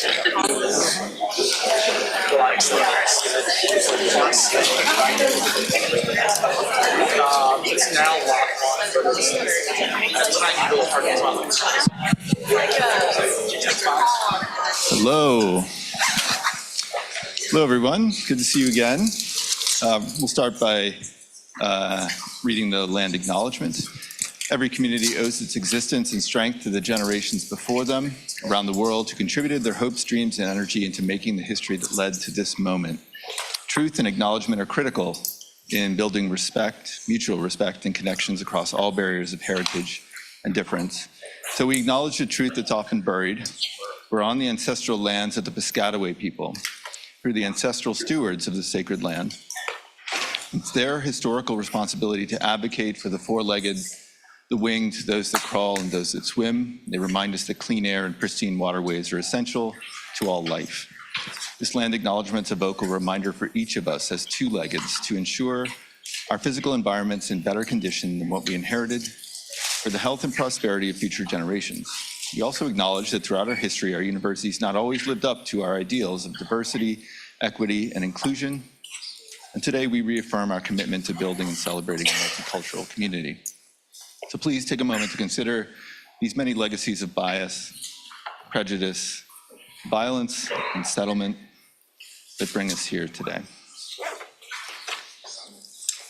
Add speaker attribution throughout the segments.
Speaker 1: It's now locked on, but it's tiny little part as well.
Speaker 2: Hello. Hello, everyone. Good to see you again. We'll start by reading the land acknowledgement. Every community owes its existence and strength to the generations before them around the world who contributed their hopes, dreams, and energy into making the history that led to this moment. Truth and acknowledgement are critical in building respect, mutual respect, and connections across all barriers of heritage and difference. So we acknowledge the truth that's often buried. We're on the ancestral lands of the Piscataway people, who are the ancestral stewards of the sacred land. It's their historical responsibility to advocate for the four-legged, the winged, those that crawl, and those that swim. They remind us that clean air and pristine waterways are essential to all life. This land acknowledgement is a vocal reminder for each of us as two-leggeds to ensure our physical environment's in better condition than what we inherited for the health and prosperity of future generations. We also acknowledge that throughout our history, our universities not always lived up to our ideals of diversity, equity, and inclusion. And today we reaffirm our commitment to building and celebrating a multicultural community. So please take a moment to consider these many legacies of bias, prejudice, violence, and settlement that bring us here today.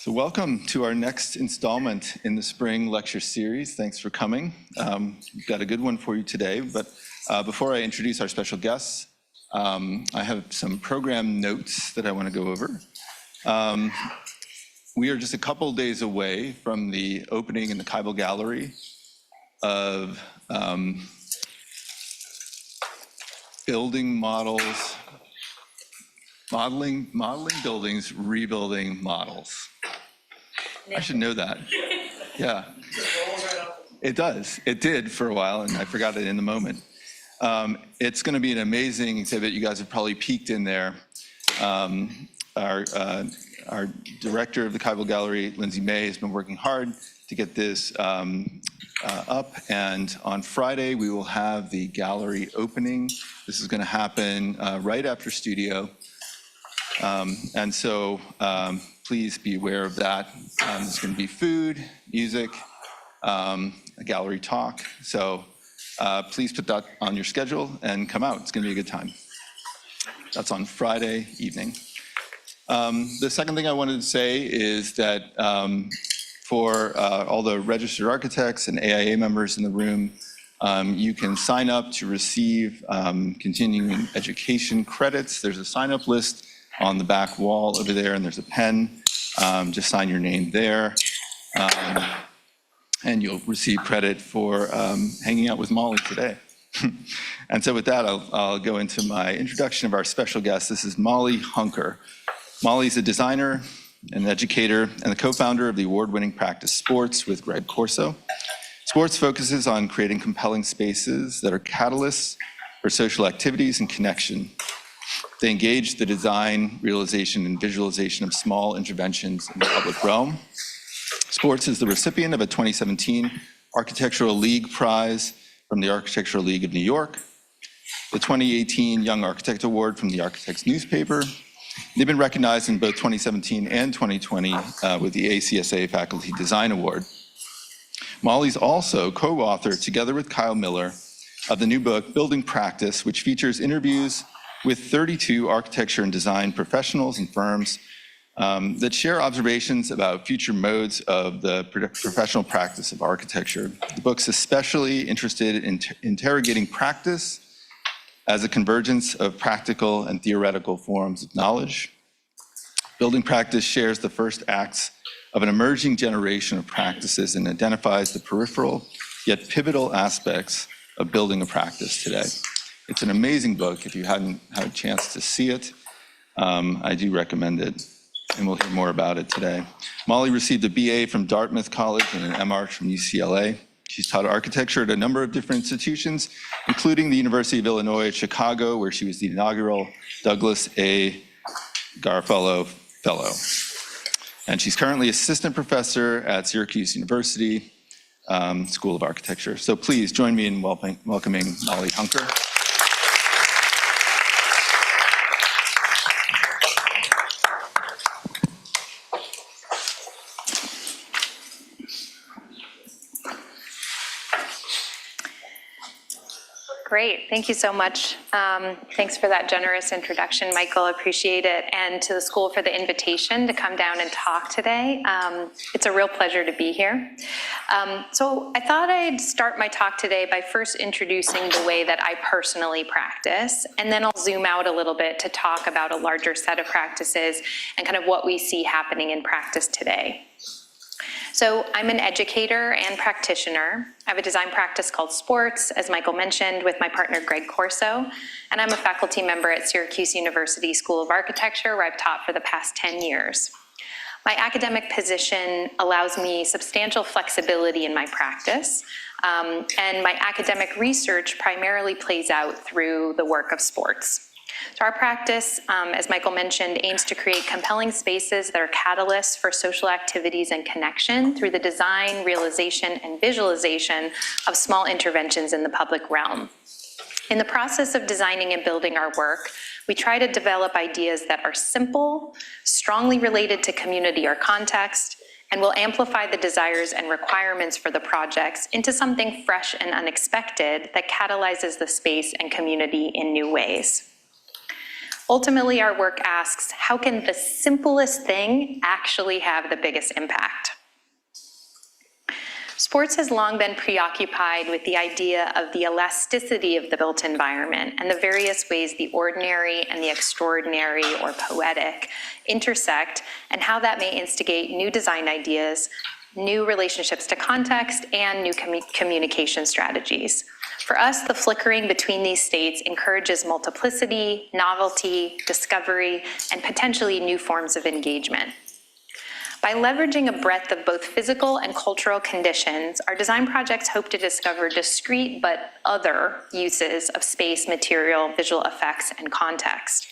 Speaker 2: So welcome to our next installment in the spring lecture series. Thanks for coming. We've got a good one for you today, but before I introduce our special guests, I have some program notes that I want to go over. We are just a couple days away from the opening in the Keibel Gallery of building models, modeling buildings, rebuilding models. I should know that. Yeah, it does. It did for a while, and I forgot it in the moment. It's going to be an amazing exhibit. You guys have probably peeked in there. Our director of the Keibel Gallery, Lindsay May, has been working hard to get this up, and on Friday we will have the gallery opening. This is going to happen right after studio, and so please be aware of that. There's going to be food, music, a gallery talk, so please put that on your schedule and come out. It's going to be a good time. That's on Friday evening. The second thing I wanted to say is that for all the registered architects and AIA members in the room, you can sign up to receive continuing education credits. There's a sign-up list on the back wall over there, and there's a pen. Just sign your name there, and you'll receive credit for hanging out with Molly today. And so with that, I'll go into my introduction of our special guest. This is Molly Hunker. Molly's a designer, an educator, and the co-founder of the award-winning practice Sports with Greg Corso. Sports focuses on creating compelling spaces that are catalysts for social activities and connection. They engage the design, realization, and visualization of small interventions in the public realm. Sports is the recipient of a 2017 Architectural League Prize from the Architectural League of New York, the 2018 Young Architect Award from the Architects newspaper. They've been recognized in both 2017 and 2020 with the ACSA Faculty Design Award. Molly's also co-author, together with Kyle Miller, of the new book, Building Practice, which features interviews with 32 architecture and design professionals and firms that share observations about future modes of the professional practice of architecture. The book's especially interested in interrogating practice as a convergence of practical and theoretical forms of knowledge. Building Practice shares the first acts of an emerging generation of practices and identifies the peripheral yet pivotal aspects of building a practice today. It's an amazing book. If you hadn't had a chance to see it, I do recommend it, and we'll hear more about it today. Molly received a BA from Dartmouth College and an MArch from UCLA. She's taught architecture at a number of different institutions, including the University of Illinois at Chicago, where she was the inaugural Douglas A. Garofalo Fellow. And she's currently assistant professor at Syracuse University School of Architecture. So please join me in welcoming Molly Hunker.
Speaker 3: Great, thank you so much. Thanks for that generous introduction, Michael, appreciate it. And to the school for the invitation to come down and talk today. It's a real pleasure to be here. So I thought I'd start my talk today by first introducing the way that I personally practice, and then I'll zoom out a little bit to talk about a larger set of practices and kind of what we see happening in practice today. So I'm an educator and practitioner. I have a design practice called Sports, as Michael mentioned, with my partner Greg Corso, and I'm a faculty member at Syracuse University School of Architecture, where I've taught for the past 10 years. My academic position allows me substantial flexibility in my practice, and my academic research primarily plays out through the work of sports. So our practice, as Michael mentioned, aims to create compelling spaces that are catalysts for social activities and connection through the design, realization, and visualization of small interventions in the public realm. In the process of designing and building our work, we try to develop ideas that are simple, strongly related to community or context, and will amplify the desires and requirements for the projects into something fresh and unexpected that catalyzes the space and community in new ways. Ultimately, our work asks, how can the simplest thing actually have the biggest impact? Sports has long been preoccupied with the idea of the elasticity of the built environment and the various ways the ordinary and the extraordinary or poetic intersect, and how that may instigate new design ideas, new relationships to context, and new communication strategies. For us, the flickering between these states encourages multiplicity, novelty, discovery, and potentially new forms of engagement. By leveraging a breadth of both physical and cultural conditions, our design projects hope to discover discrete but other uses of space, material, visual effects, and context.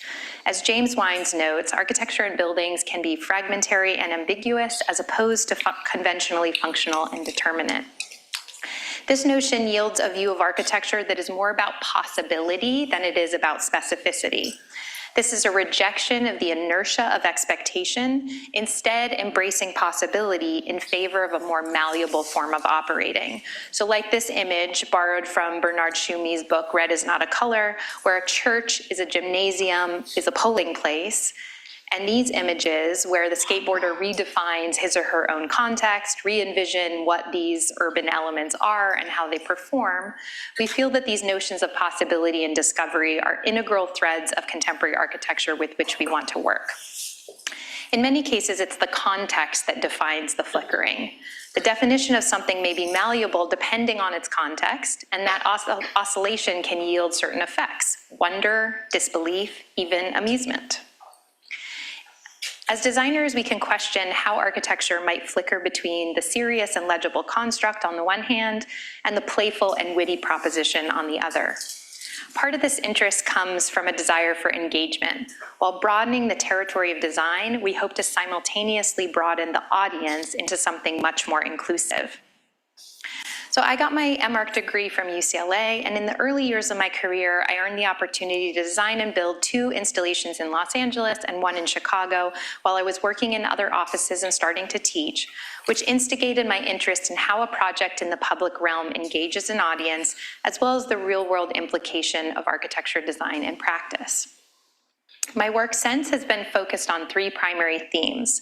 Speaker 3: As James Wines notes, architecture and buildings can be fragmentary and ambiguous as opposed to conventionally functional and determinate. This notion yields a view of architecture that is more about possibility than it is about specificity. This is a rejection of the inertia of expectation, instead embracing possibility in favor of a more malleable form of operating. So like this image borrowed from Bernard Shumi's book, Red is Not a Color, where a church is a gymnasium, is a polling place, and these images where the skateboarder redefines his or her own context, re-envision what these urban elements are and how they perform, we feel that these notions of possibility and discovery are integral threads of contemporary architecture with which we want to work. In many cases, it's the context that defines the flickering. The definition of something may be malleable depending on its context, and that oscillation can yield certain effects: wonder, disbelief, even amusement. As designers, we can question how architecture might flicker between the serious and legible construct on the one hand, and the playful and witty proposition on the other. Part of this interest comes from a desire for engagement. While broadening the territory of design, we hope to simultaneously broaden the audience into something much more inclusive. So I got my MArch degree from UCLA, and in the early years of my career, I earned the opportunity to design and build 2 installations in Los Angeles and 1 in Chicago while I was working in other offices and starting to teach, which instigated my interest in how a project in the public realm engages an audience, as well as the real-world implication of architecture design and practice. My work since has been focused on 3 primary themes: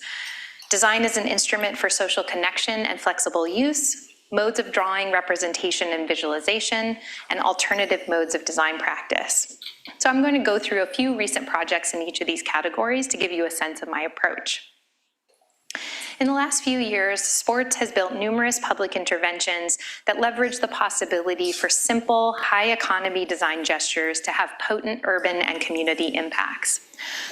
Speaker 3: design as an instrument for social connection and flexible use, modes of drawing, representation, and visualization, and alternative modes of design practice. So I'm going to go through a few recent projects in each of these categories to give you a sense of my approach. In the last few years, Sports has built numerous public interventions that leverage the possibility for simple, high-economy design gestures to have potent urban and community impacts.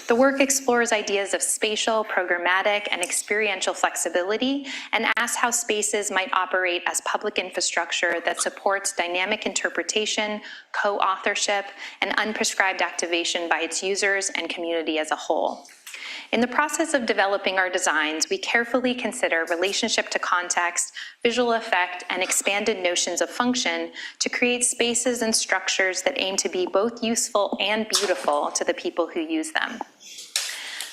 Speaker 3: The work explores ideas of spatial, programmatic, and experiential flexibility, and asks how spaces might operate as public infrastructure that supports dynamic interpretation, co-authorship, and unprescribed activation by its users and community as a whole. In the process of developing our designs, we carefully consider relationship to context, visual effect, and expanded notions of function to create spaces and structures that aim to be both useful and beautiful to the people who use them.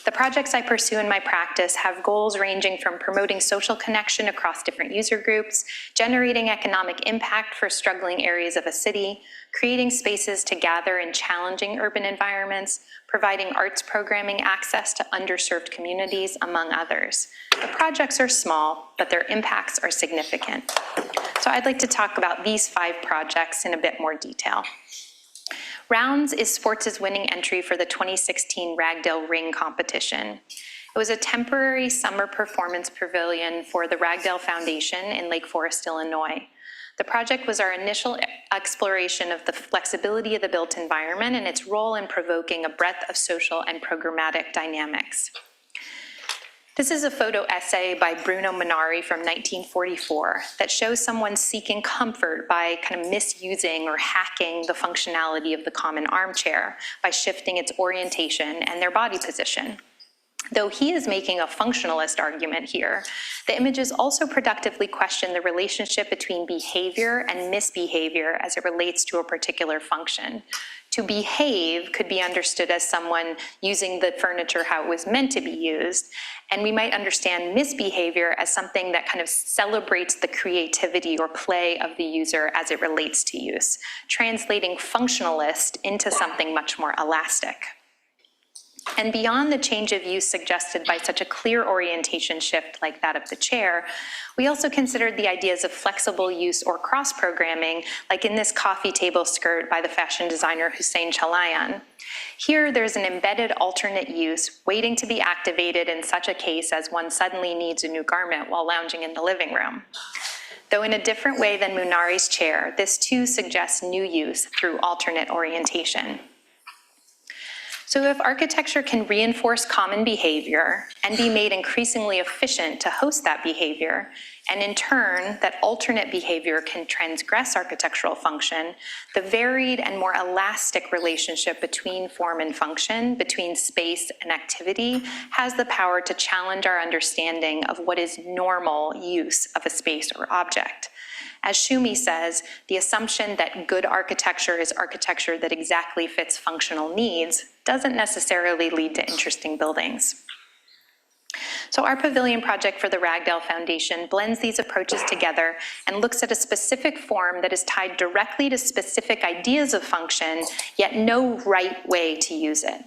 Speaker 3: The projects I pursue in my practice have goals ranging from promoting social connection across different user groups, generating economic impact for struggling areas of a city, creating spaces to gather in challenging urban environments, providing arts programming access to underserved communities, among others. The projects are small, but their impacts are significant. So I'd like to talk about these 5 projects in a bit more detail. Rounds is sports' winning entry for the 2016 Ragdale Ring competition. It was a temporary summer performance pavilion for the Ragdale Foundation in Lake Forest, Illinois. The project was our initial exploration of the flexibility of the built environment and its role in provoking a breadth of social and programmatic dynamics. This is a photo essay by Bruno Munari from 1944 that shows someone seeking comfort by kind of misusing or hacking the functionality of the common armchair by shifting its orientation and their body position. Though he is making a functionalist argument here, the images also productively question the relationship between behavior and misbehavior as it relates to a particular function. To behave could be understood as someone using the furniture how it was meant to be used, and we might understand misbehavior as something that kind of celebrates the creativity or play of the user as it relates to use, translating functionalist into something much more elastic. And beyond the change of use suggested by such a clear orientation shift like that of the chair, we also considered the ideas of flexible use or cross-programming, like in this coffee table skirt by the fashion designer Hussein Chalayan. Here, there's an embedded alternate use waiting to be activated in such a case as one suddenly needs a new garment while lounging in the living room. Though in a different way than Munari's chair, this too suggests new use through alternate orientation. So if architecture can reinforce common behavior and be made increasingly efficient to host that behavior, and in turn, that alternate behavior can transgress architectural function, the varied and more elastic relationship between form and function, between space and activity, has the power to challenge our understanding of what is normal use of a space or object. As Shumi says, the assumption that good architecture is architecture that exactly fits functional needs doesn't necessarily lead to interesting buildings. So our pavilion project for the Ragdale Foundation blends these approaches together and looks at a specific form that is tied directly to specific ideas of function, yet no right way to use it.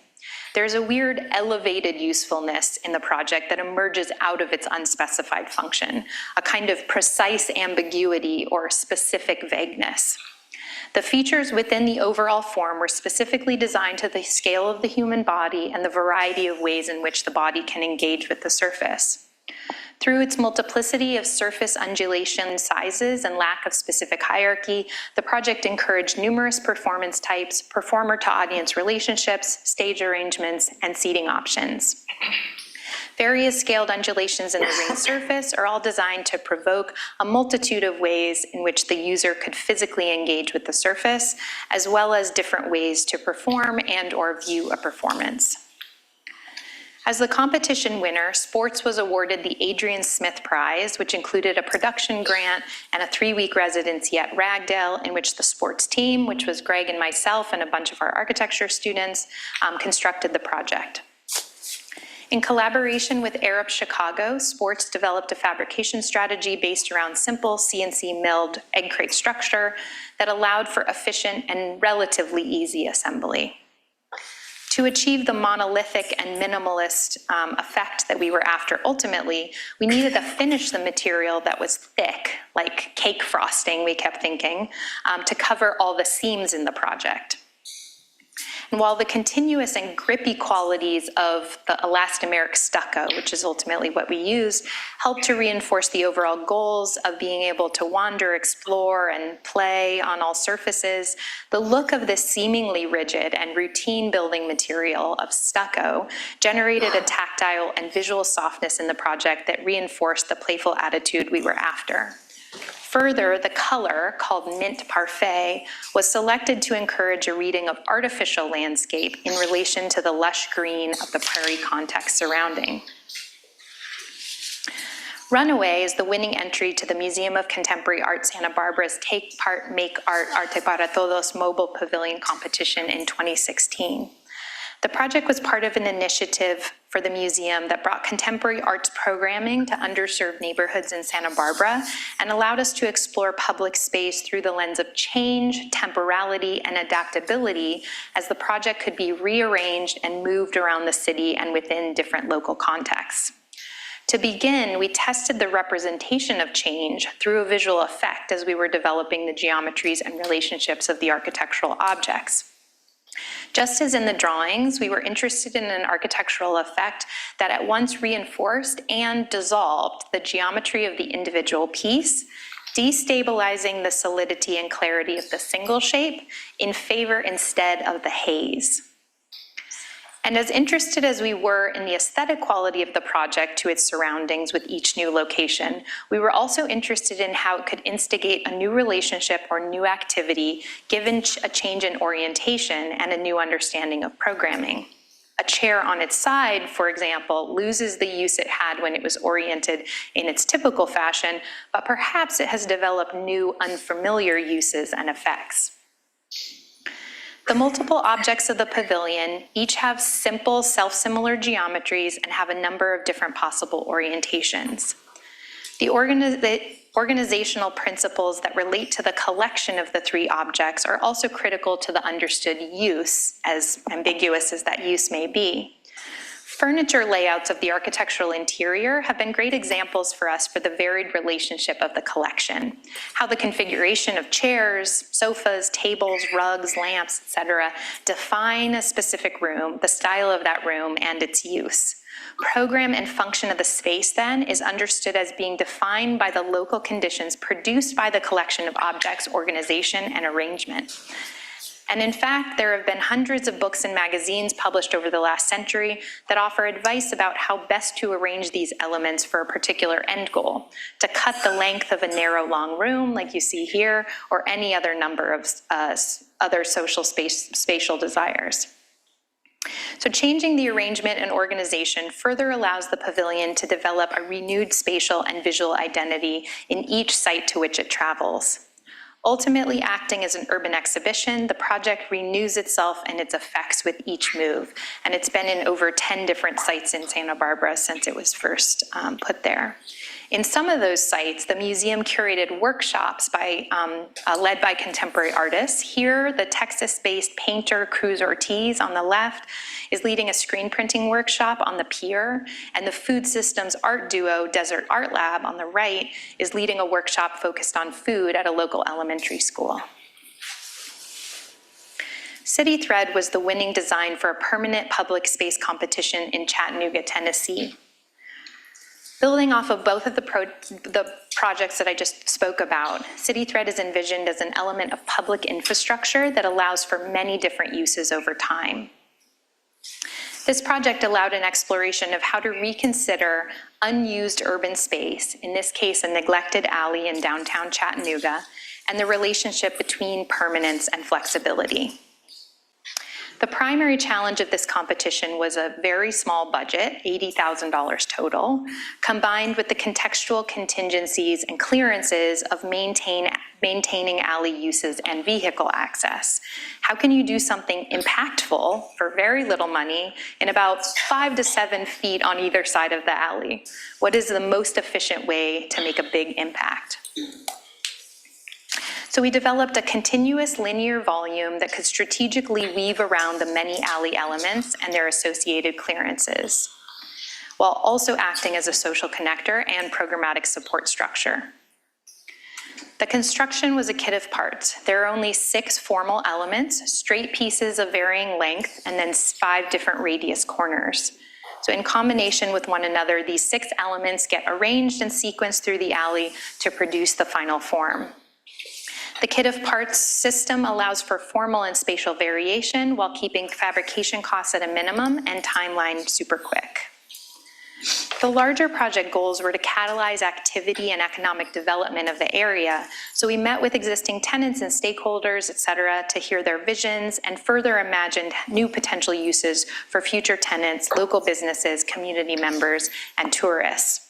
Speaker 3: There's a weird elevated usefulness in the project that emerges out of its unspecified function, a kind of precise ambiguity or specific vagueness. The features within the overall form were specifically designed to the scale of the human body and the variety of ways in which the body can engage with the surface. Through its multiplicity of surface undulation sizes and lack of specific hierarchy, the project encouraged numerous performance types, performer-to-audience relationships, stage arrangements, and seating options. Various scaled undulations in the ring surface are all designed to provoke a multitude of ways in which the user could physically engage with the surface, as well as different ways to perform and/or view a performance. As the competition winner, sports was awarded the Adrian Smith Prize, which included a production grant and a 3-week residency at Ragdale, in which the sports team, which was Greg and myself and a bunch of our architecture students, constructed the project. In collaboration with Arab Chicago, Sports developed a fabrication strategy based around simple CNC milled egg crate structure that allowed for efficient and relatively easy assembly. To achieve the monolithic and minimalist effect that we were after ultimately, we needed to finish the material that was thick, like cake frosting, we kept thinking, to cover all the seams in the project. And while the continuous and grippy qualities of the elastomeric stucco, which is ultimately what we used, helped to reinforce the overall goals of being able to wander, explore, and play on all surfaces, the look of this seemingly rigid and routine building material of stucco generated a tactile and visual softness in the project that reinforced the playful attitude we were after. Further, the color, called Mint Parfait, was selected to encourage a reading of artificial landscape in relation to the lush green of the prairie context surrounding. Runaway is the winning entry to the Museum of Contemporary Art Santa Barbara's Take Part, Make Art, Arte para Todos mobile pavilion competition in 2016. The project was part of an initiative for the museum that brought contemporary arts programming to underserved neighborhoods in Santa Barbara and allowed us to explore public space through the lens of change, temporality, and adaptability as the project could be rearranged and moved around the city and within different local contexts. To begin, we tested the representation of change through a visual effect as we were developing the geometries and relationships of the architectural objects. Just as in the drawings, we were interested in an architectural effect that at once reinforced and dissolved the geometry of the individual piece, destabilizing the solidity and clarity of the single shape in favor instead of the haze. And as interested as we were in the aesthetic quality of the project to its surroundings with each new location, we were also interested in how it could instigate a new relationship or new activity given a change in orientation and a new understanding of programming. A chair on its side, for example, loses the use it had when it was oriented in its typical fashion, but perhaps it has developed new unfamiliar uses and effects. The multiple objects of the pavilion each have simple, self-similar geometries and have a number of different possible orientations. The organizational principles that relate to the collection of the three objects are also critical to the understood use, as ambiguous as that use may be. Furniture layouts of the architectural interior have been great examples for us for the varied relationship of the collection, how the configuration of chairs, sofas, tables, rugs, lamps, etc., define a specific room, the style of that room, and its use. Program and function of the space, then, is understood as being defined by the local conditions produced by the collection of objects, organization, and arrangement. And in fact, there have been hundreds of books and magazines published over the last century that offer advice about how best to arrange these elements for a particular end goal, to cut the length of a narrow, long room, like you see here, or any other number of other spatial desires. So changing the arrangement and organization further allows the pavilion to develop a renewed spatial and visual identity in each site to which it travels. Ultimately acting as an urban exhibition, the project renews itself and its effects with each move. And it's been in over 10 different sites in Santa Barbara since it was first put there. In some of those sites, the museum curated workshops led by contemporary artists. Here, the Texas-based painter Cruz Ortiz on the left is leading a screen printing workshop on the pier, and the food systems art duo Desert Art Lab on the right is leading a workshop focused on food at a local elementary school. City Thread was the winning design for a permanent public space competition in Chattanooga, Tennessee. Building off of both of the projects that I just spoke about, City Thread is envisioned as an element of public infrastructure that allows for many different uses over time. This project allowed an exploration of how to reconsider unused urban space, in this case a neglected alley in downtown Chattanooga, and the relationship between permanence and flexibility. The primary challenge of this competition was a very small budget, $80,000 total, combined with the contextual contingencies and clearances of maintaining alley uses and vehicle access. How can you do something impactful for very little money in about 5 to 7 feet on either side of the alley? What is the most efficient way to make a big impact? So we developed a continuous linear volume that could strategically weave around the many alley elements and their associated clearances, while also acting as a social connector and programmatic support structure. The construction was a kit of parts. There are only 6 formal elements, straight pieces of varying length, and then 5 different radius corners. So in combination with one another, these 6 elements get arranged and sequenced through the alley to produce the final form. The kit of parts system allows for formal and spatial variation while keeping fabrication costs at a minimum and timeline super quick. The larger project goals were to catalyze activity and economic development of the area, so we met with existing tenants and stakeholders, et cetera, to hear their visions and further imagined new potential uses for future tenants, local businesses, community members, and tourists.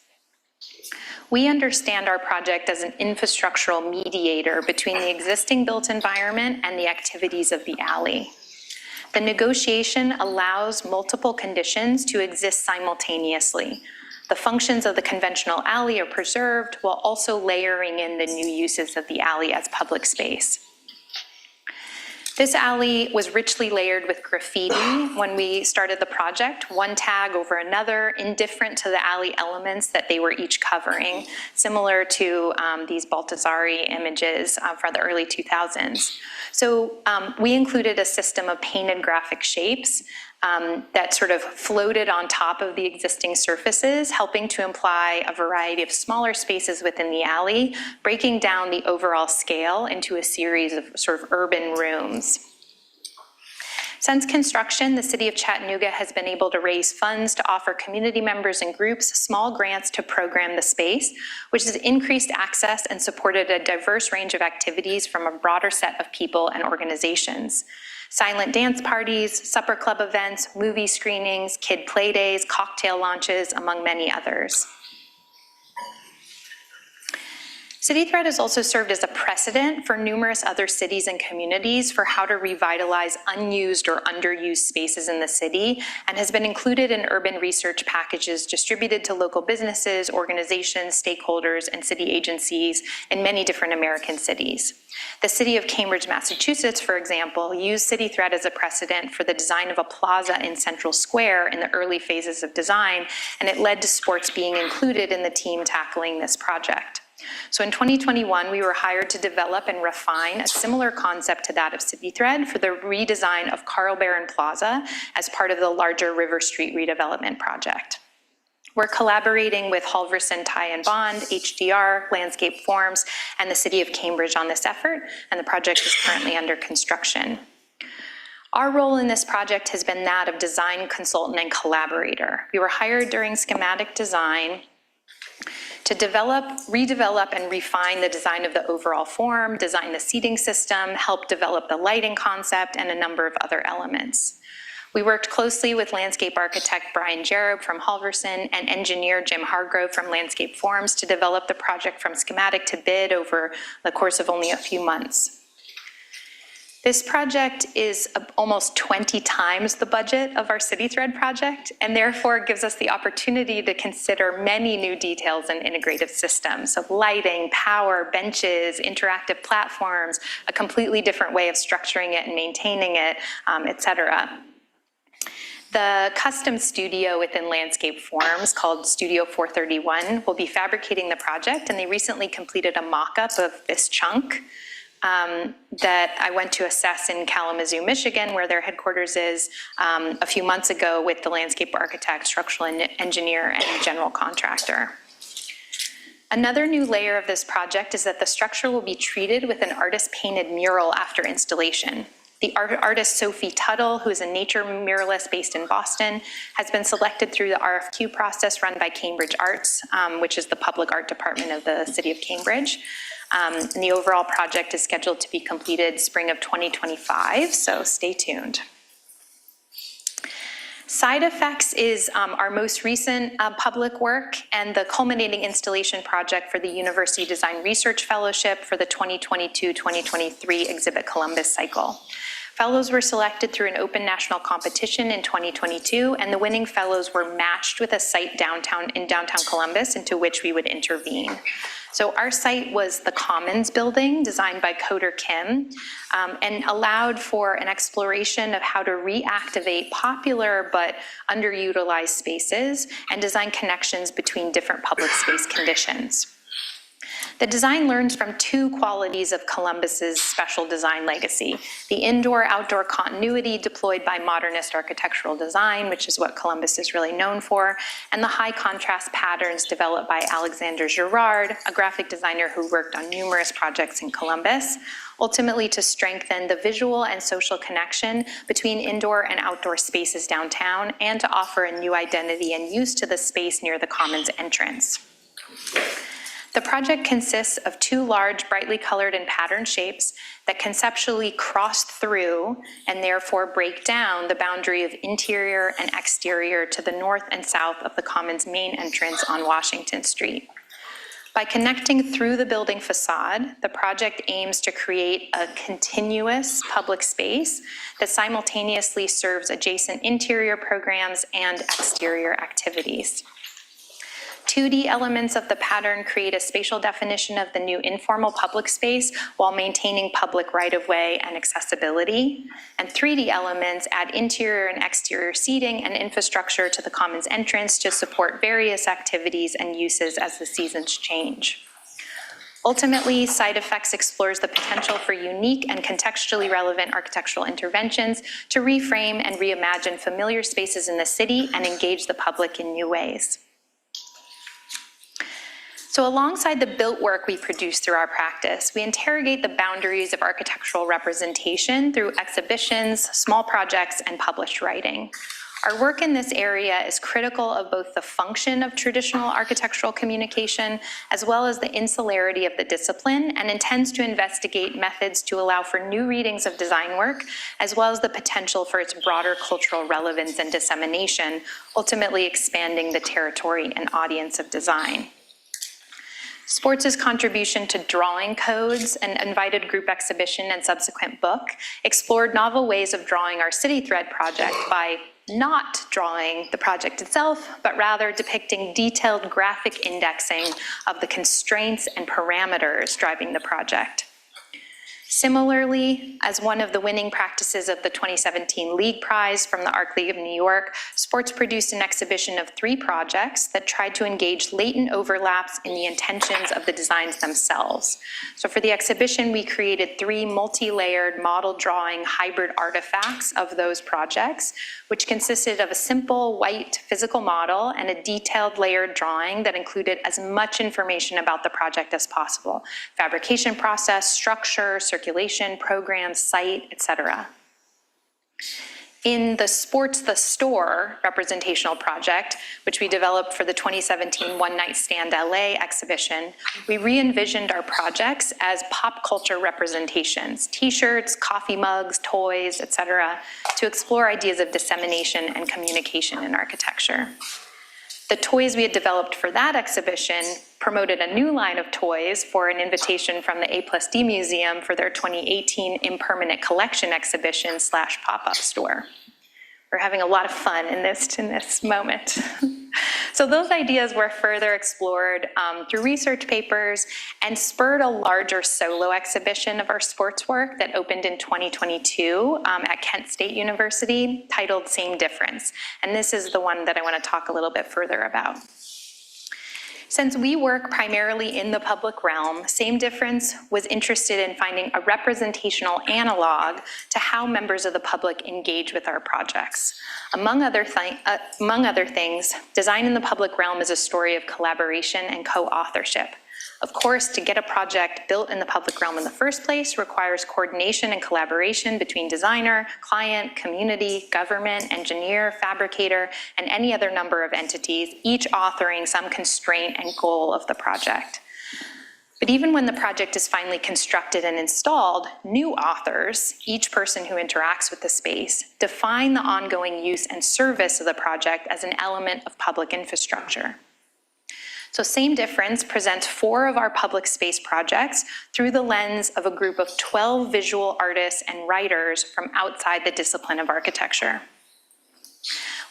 Speaker 3: We understand our project as an infrastructural mediator between the existing built environment and the activities of the alley. The negotiation allows multiple conditions to exist simultaneously. The functions of the conventional alley are preserved while also layering in the new uses of the alley as public space. This alley was richly layered with graffiti when we started the project, one tag over another, indifferent to the alley elements that they were each covering, similar to these Baltazari images from the early 2000s. So we included a system of painted graphic shapes that sort of floated on top of the existing surfaces, helping to imply a variety of smaller spaces within the alley, breaking down the overall scale into a series of sort of urban rooms. Since construction, the City of Chattanooga has been able to raise funds to offer community members and groups small grants to program the space, which has increased access and supported a diverse range of activities from a broader set of people and organizations. Silent dance parties, supper club events, movie screenings, kid play days, cocktail launches, among many others. CityThread has also served as a precedent for numerous other cities and communities for how to revitalize unused or underused spaces in the city, and has been included in urban research packages distributed to local businesses, organizations, stakeholders, and city agencies in many different American cities. The city of Cambridge, Massachusetts, for example, used CityThread as a precedent for the design of a plaza in Central Square in the early phases of design, and it led to sports being included in the team tackling this project. So in 2021, we were hired to develop and refine a similar concept to that of CityThread for the redesign of Carl Barron Plaza as part of the larger River Street redevelopment project. We're collaborating with Halverson, Ty & Bond, HDR, Landscape Forms, and the City of Cambridge on this effort, and the project is currently under construction. Our role in this project has been that of design consultant and collaborator. We were hired during schematic design to develop, redevelop, and refine the design of the overall form, design the seating system, help develop the lighting concept, and a number of other elements. We worked closely with landscape architect Brian Jarob from Halverson and engineer Jim Hargrove from Landscape Forms to develop the project from schematic to bid over the course of only a few months. This project is almost 20 times the budget of our CityThread project, and therefore gives us the opportunity to consider many new details and integrative systems. So lighting, power, benches, interactive platforms, a completely different way of structuring it and maintaining it, et cetera. The custom studio within Landscape Forms, called Studio 431, will be fabricating the project, and they recently completed a mock-up of this chunk that I went to assess in Kalamazoo, Michigan, where their headquarters is, a few months ago with the landscape architect, structural engineer, and general contractor. Another new layer of this project is that the structure will be treated with an artist-painted mural after installation. The artist Sophie Tuttle, who is a nature muralist based in Boston, has been selected through the RFQ process run by Cambridge Arts, which is the public art department of the City of Cambridge. And the overall project is scheduled to be completed spring of 2025, so stay tuned. Side Effects is our most recent public work and the culminating installation project for the University Design Research Fellowship for the 2022-2023 Exhibit Columbus cycle. Fellows were selected through an open national competition in 2022, and the winning fellows were matched with a site in downtown Columbus into which we would intervene. So our site was the Commons building, designed by Coder Kim, and allowed for an exploration of how to reactivate popular but underutilized spaces and design connections between different public space conditions. The design learns from two qualities of Columbus's special design legacy: the indoor-outdoor continuity deployed by modernist architectural design, which is what Columbus is really known for, and the high contrast patterns developed by Alexander Girard, a graphic designer who worked on numerous projects in Columbus, ultimately to strengthen the visual and social connection between indoor and outdoor spaces downtown, and to offer a new identity and use to the space near the Commons entrance. The project consists of two large, brightly colored and patterned shapes that conceptually cross through and therefore break down the boundary of interior and exterior to the north and south of the Commons main entrance on Washington Street. By connecting through the building facade, the project aims to create a continuous public space that simultaneously serves adjacent interior programs and exterior activities. 2D elements of the pattern create a spatial definition of the new informal public space while maintaining public right-of-way and accessibility. And 3D elements add interior and exterior seating and infrastructure to the commons entrance to support various activities and uses as the seasons change. Ultimately, Side Effects explores the potential for unique and contextually relevant architectural interventions to reframe and reimagine familiar spaces in the city and engage the public in new ways. So alongside the built work we produce through our practice, we interrogate the boundaries of architectural representation through exhibitions, small projects, and published writing. Our work in this area is critical of both the function of traditional architectural communication as well as the insularity of the discipline, and intends to investigate methods to allow for new readings of design work, as well as the potential for its broader cultural relevance and dissemination, ultimately expanding the territory and audience of design. Sports' contribution to drawing codes, an invited group exhibition and subsequent book, explored novel ways of drawing our City Thread project by not drawing the project itself, but rather depicting detailed graphic indexing of the constraints and parameters driving the project. Similarly, as one of the winning practices of the 2017 League Prize from the Arc League of New York, Sports produced an exhibition of 3 projects that tried to engage latent overlaps in the intentions of the designs themselves. So for the exhibition, we created 3 multi-layered model drawing hybrid artifacts of those projects, which consisted of a simple white physical model and a detailed layered drawing that included as much information about the project as possible: fabrication process, structure, circulation, programs, site, etc. In the Sports the Store representational project, which we developed for the 2017 One Night Stand LA exhibition, we re-envisioned our projects as pop culture representations: t-shirts, coffee mugs, toys, etc., to explore ideas of dissemination and communication in architecture. The toys we had developed for that exhibition promoted a new line of toys for an invitation from the A+D Museum for their 2018 Impermanent Collection exhibition / pop-up store. We're having a lot of fun in this moment. So those ideas were further explored through research papers and spurred a larger solo exhibition of our sports work that opened in 2022 at Kent State University, titled Same Difference. And this is the one that I want to talk a little bit further about. Since we work primarily in the public realm, Same Difference was interested in finding a representational analog to how members of the public engage with our projects. Among other things, design in the public realm is a story of collaboration and co-authorship. Of course, to get a project built in the public realm in the first place requires coordination and collaboration between designer, client, community, government, engineer, fabricator, and any other number of entities, each authoring some constraint and goal of the project. But even when the project is finally constructed and installed, new authors, each person who interacts with the space, define the ongoing use and service of the project as an element of public infrastructure. So Same Difference presents 4 of our public space projects through the lens of a group of 12 visual artists and writers from outside the discipline of architecture.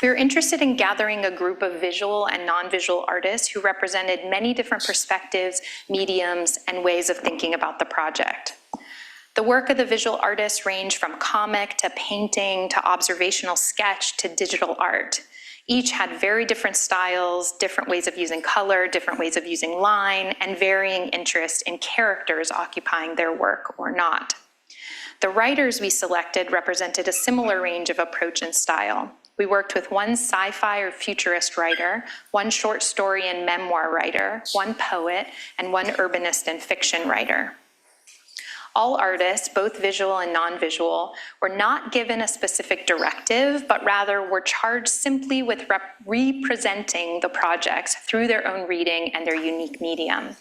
Speaker 3: We were interested in gathering a group of visual and non-visual artists who represented many different perspectives, mediums, and ways of thinking about the project. The work of the visual artists ranged from comic to painting to observational sketch to digital art. Each had very different styles, different ways of using color, different ways of using line, and varying interest in characters occupying their work or not. The writers we selected represented a similar range of approach and style. We worked with one sci-fi or futurist writer, one short story and memoir writer, one poet, and one urbanist and fiction writer. All artists, both visual and non-visual, were not given a specific directive, but rather were charged simply with representing the projects through their own reading and their unique medium.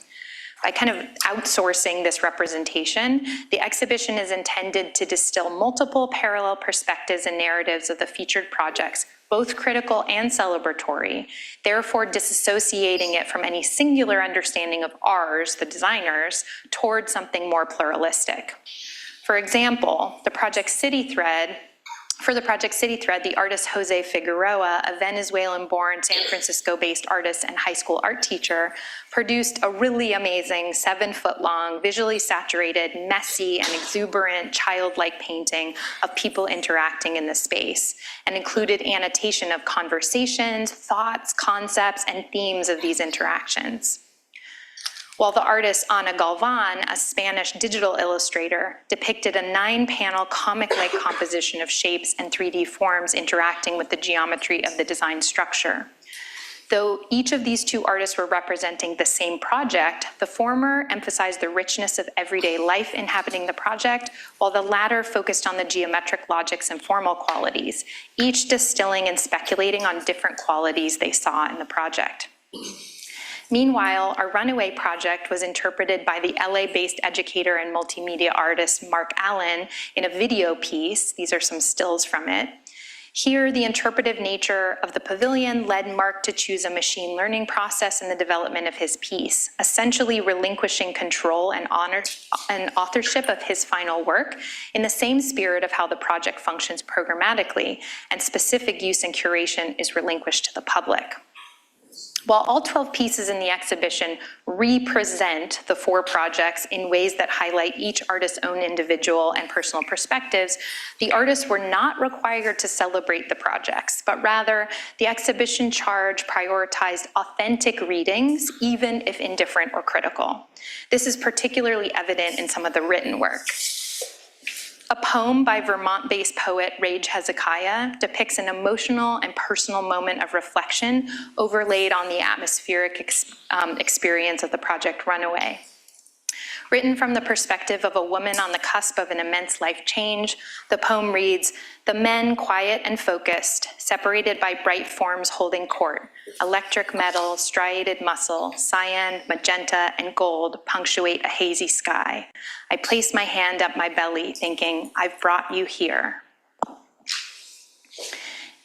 Speaker 3: By kind of outsourcing this representation, the exhibition is intended to distill multiple parallel perspectives and narratives of the featured projects, both critical and celebratory, therefore disassociating it from any singular understanding of ours, the designers, toward something more pluralistic. For example, for the Project City thread, the artist Jose Figueroa, a Venezuelan-born San Francisco-based artist and high school art teacher, produced a really amazing 7-foot-long, visually saturated, messy, and exuberant childlike painting of people interacting in the space, and included annotation of conversations, thoughts, concepts, and themes of these interactions. While the artist Ana Galvan, a Spanish digital illustrator, depicted a 9-panel comic-like composition of shapes and 3D forms interacting with the geometry of the design structure. Though each of these two artists were representing the same project, the former emphasized the richness of everyday life inhabiting the project, while the latter focused on the geometric logics and formal qualities, each distilling and speculating on different qualities they saw in the project. Meanwhile, our Runaway project was interpreted by the LA-based educator and multimedia artist Mark Allen in a video piece. These are some stills from it. Here, the interpretive nature of the pavilion led Mark to choose a machine learning process in the development of his piece, essentially relinquishing control and authorship of his final work in the same spirit of how the project functions programmatically, and specific use and curation is relinquished to the public. While all 12 pieces in the exhibition represent the 4 projects in ways that highlight each artist's own individual and personal perspectives, the artists were not required to celebrate the projects, but rather the exhibition charge prioritized authentic readings, even if indifferent or critical. This is particularly evident in some of the written work. A poem by Vermont-based poet Rage Hezekiah depicts an emotional and personal moment of reflection overlaid on the atmospheric experience of the project Runaway. Written from the perspective of a woman on the cusp of an immense life change, the poem reads, "The men, quiet and focused, separated by bright forms holding court, electric metal, striated muscle, cyan, magenta, and gold punctuate a hazy sky. I place my hand up my belly, thinking, I've brought you here."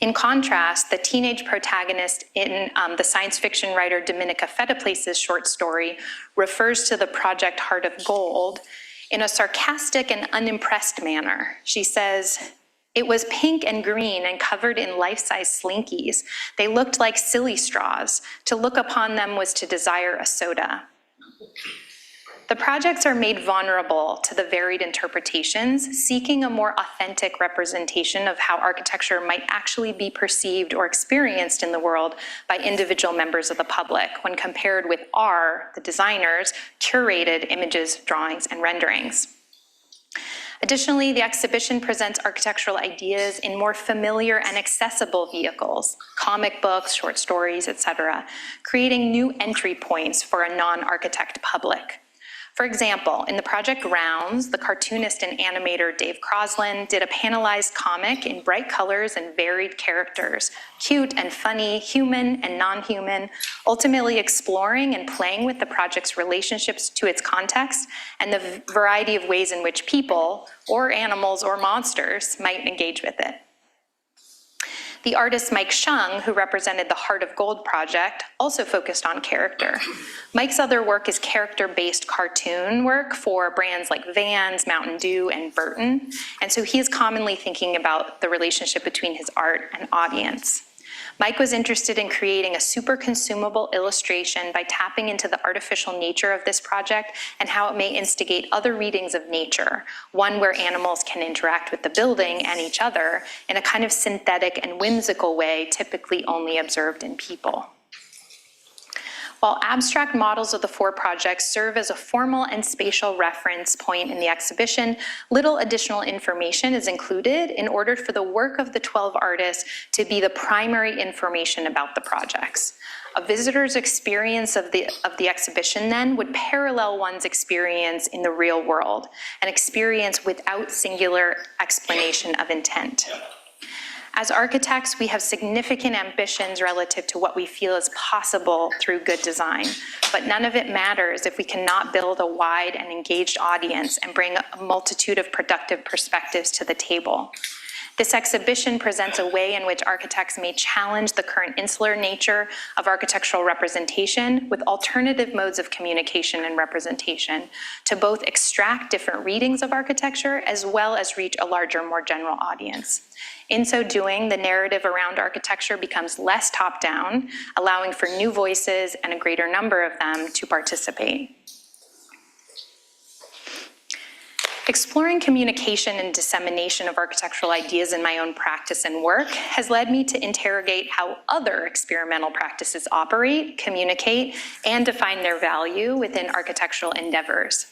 Speaker 3: In contrast, the teenage protagonist in the science fiction writer Dominica Fetaplace's short story refers to the project Heart of Gold in a sarcastic and unimpressed manner. She says, "It was pink and green and covered in life-size slinkies. They looked like silly straws. To look upon them was to desire a soda." The projects are made vulnerable to the varied interpretations, seeking a more authentic representation of how architecture might actually be perceived or experienced in the world by individual members of the public when compared with the designers, curated images, drawings, and renderings. Additionally, the exhibition presents architectural ideas in more familiar and accessible vehicles, comic books, short stories, etc., creating new entry points for a non-architect public. For example, in the project Rounds, the cartoonist and animator Dave Crosland did a panelized comic in bright colors and varied characters, cute and funny, human and non-human, ultimately exploring and playing with the project's relationships to its context and the variety of ways in which people, or animals, or monsters might engage with it. The artist Mike Shung, who represented the Heart of Gold project, also focused on character. Mike's other work is character-based cartoon work for brands like Vans, Mountain Dew, and Burton, and so he is commonly thinking about the relationship between his art and audience. Mike was interested in creating a super consumable illustration by tapping into the artificial nature of this project and how it may instigate other readings of nature, one where animals can interact with the building and each other in a kind of synthetic and whimsical way typically only observed in people. While abstract models of the 4 projects serve as a formal and spatial reference point in the exhibition, little additional information is included in order for the work of the 12 artists to be the primary information about the projects. A visitor's experience of the exhibition then would parallel one's experience in the real world, an experience without singular explanation of intent. As architects, we have significant ambitions relative to what we feel is possible through good design, but none of it matters if we cannot build a wide and engaged audience and bring a multitude of productive perspectives to the table. This exhibition presents a way in which architects may challenge the current insular nature of architectural representation with alternative modes of communication and representation to both extract different readings of architecture as well as reach a larger, more general audience. In so doing, the narrative around architecture becomes less top-down, allowing for new voices and a greater number of them to participate. Exploring communication and dissemination of architectural ideas in my own practice and work has led me to interrogate how other experimental practices operate, communicate, and define their value within architectural endeavors.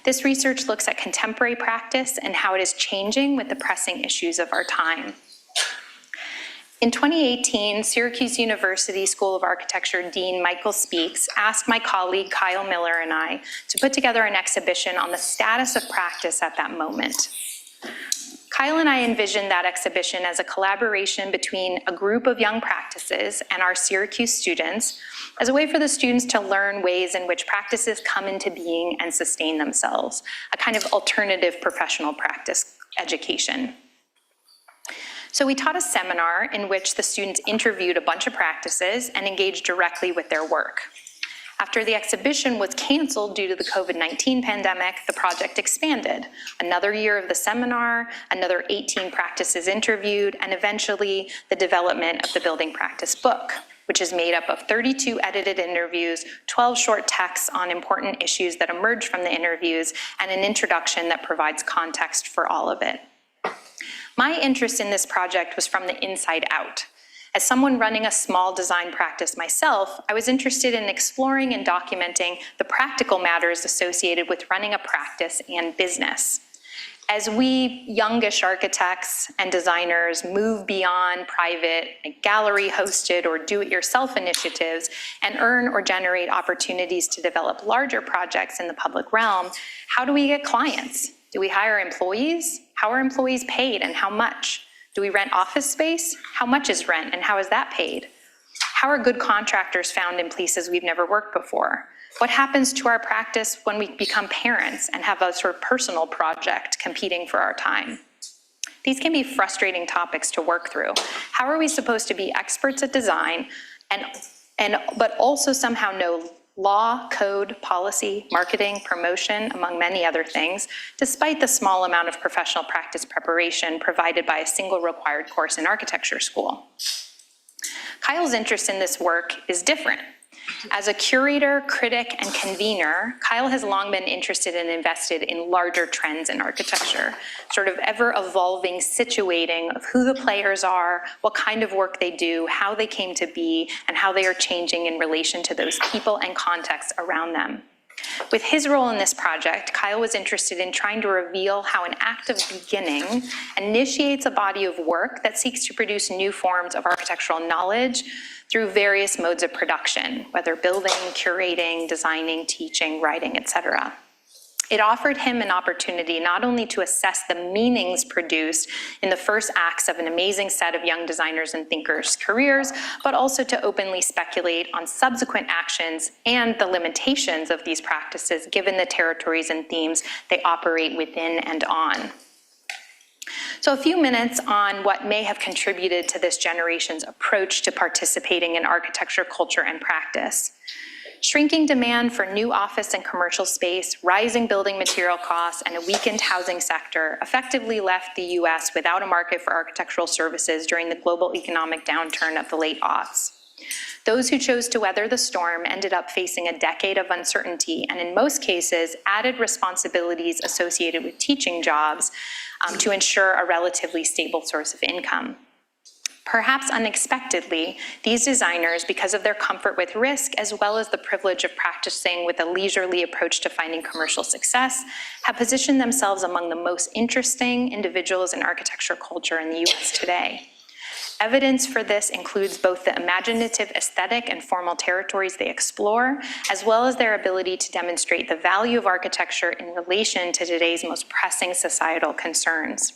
Speaker 3: This research looks at contemporary practice and how it is changing with the pressing issues of our time. In 2018, Syracuse University School of Architecture Dean Michael Speaks asked my colleague Kyle Miller and I to put together an exhibition on the status of practice at that moment. Kyle and I envisioned that exhibition as a collaboration between a group of young practices and our Syracuse students as a way for the students to learn ways in which practices come into being and sustain themselves, a kind of alternative professional practice education. So we taught a seminar in which the students interviewed a bunch of practices and engaged directly with their work. After the exhibition was canceled due to the COVID-19 pandemic, the project expanded. Another year of the seminar, another 18 practices interviewed, and eventually the development of the building practice book, which is made up of 32 edited interviews, 12 short texts on important issues that emerged from the interviews, and an introduction that provides context for all of it. My interest in this project was from the inside out. As someone running a small design practice myself, I was interested in exploring and documenting the practical matters associated with running a practice and business. As we youngish architects and designers move beyond private, gallery-hosted or do-it-yourself initiatives and earn or generate opportunities to develop larger projects in the public realm, how do we get clients? Do we hire employees? How are employees paid and how much? Do we rent office space? How much is rent and how is that paid? How are good contractors found in places we've never worked before? What happens to our practice when we become parents and have a sort of personal project competing for our time? These can be frustrating topics to work through. How are we supposed to be experts at design but also somehow know law, code, policy, marketing, promotion, among many other things, despite the small amount of professional practice preparation provided by a single required course in architecture school? Kyle's interest in this work is different. As a curator, critic, and convener, Kyle has long been interested and invested in larger trends in architecture, sort of ever-evolving situating of who the players are, what kind of work they do, how they came to be, and how they are changing in relation to those people and contexts around them. With his role in this project, Kyle was interested in trying to reveal how an act of beginning initiates a body of work that seeks to produce new forms of architectural knowledge through various modes of production, whether building, curating, designing, teaching, writing, etc. It offered him an opportunity not only to assess the meanings produced in the first acts of an amazing set of young designers and thinkers' careers, but also to openly speculate on subsequent actions and the limitations of these practices given the territories and themes they operate within and on. So a few minutes on what may have contributed to this generation's approach to participating in architecture, culture, and practice. Shrinking demand for new office and commercial space, rising building material costs, and a weakened housing sector effectively left the US without a market for architectural services during the global economic downturn of the late aughts. Those who chose to weather the storm ended up facing a decade of uncertainty and in most cases added responsibilities associated with teaching jobs to ensure a relatively stable source of income. Perhaps unexpectedly, these designers, because of their comfort with risk, as well as the privilege of practicing with a leisurely approach to finding commercial success, have positioned themselves among the most interesting individuals in architecture culture in the US today. Evidence for this includes both the imaginative aesthetic and formal territories they explore, as well as their ability to demonstrate the value of architecture in relation to today's most pressing societal concerns.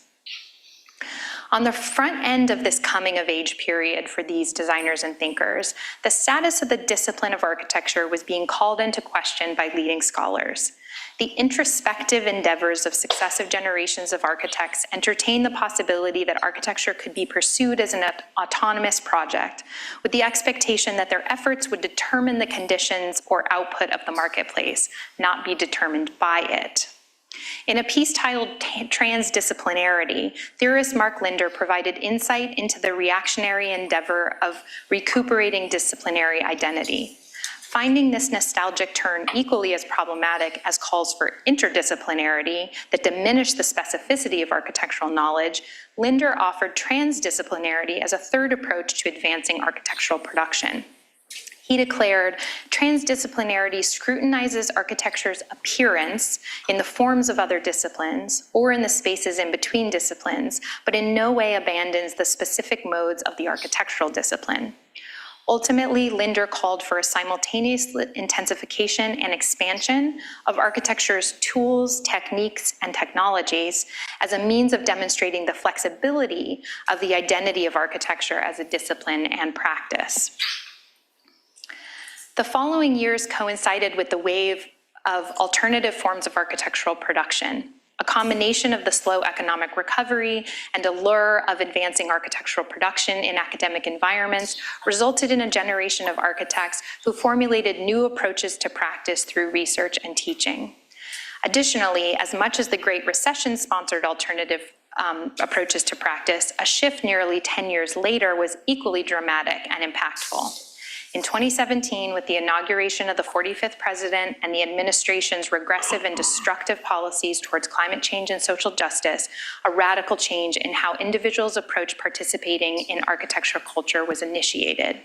Speaker 3: On the front end of this coming-of-age period for these designers and thinkers, the status of the discipline of architecture was being called into question by leading scholars. The introspective endeavors of successive generations of architects entertain the possibility that architecture could be pursued as an autonomous project, with the expectation that their efforts would determine the conditions or output of the marketplace, not be determined by it. In a piece titled Transdisciplinarity, theorist Mark Linder provided insight into the reactionary endeavor of recuperating disciplinary identity. Finding this nostalgic turn equally as problematic as calls for interdisciplinarity that diminish the specificity of architectural knowledge, Linder offered transdisciplinarity as a third approach to advancing architectural production. He declared, transdisciplinarity scrutinizes architecture's appearance in the forms of other disciplines or in the spaces in between disciplines, but in no way abandons the specific modes of the architectural discipline. Ultimately, Linder called for a simultaneous intensification and expansion of architecture's tools, techniques, and technologies as a means of demonstrating the flexibility of the identity of architecture as a discipline and practice. The following years coincided with the wave of alternative forms of architectural production. A combination of the slow economic recovery and allure of advancing architectural production in academic environments resulted in a generation of architects who formulated new approaches to practice through research and teaching. Additionally, as much as the Great Recession sponsored alternative approaches to practice, a shift nearly 10 years later was equally dramatic and impactful. In 2017, with the inauguration of the 45th president and the administration's regressive and destructive policies towards climate change and social justice, a radical change in how individuals approach participating in architecture culture was initiated.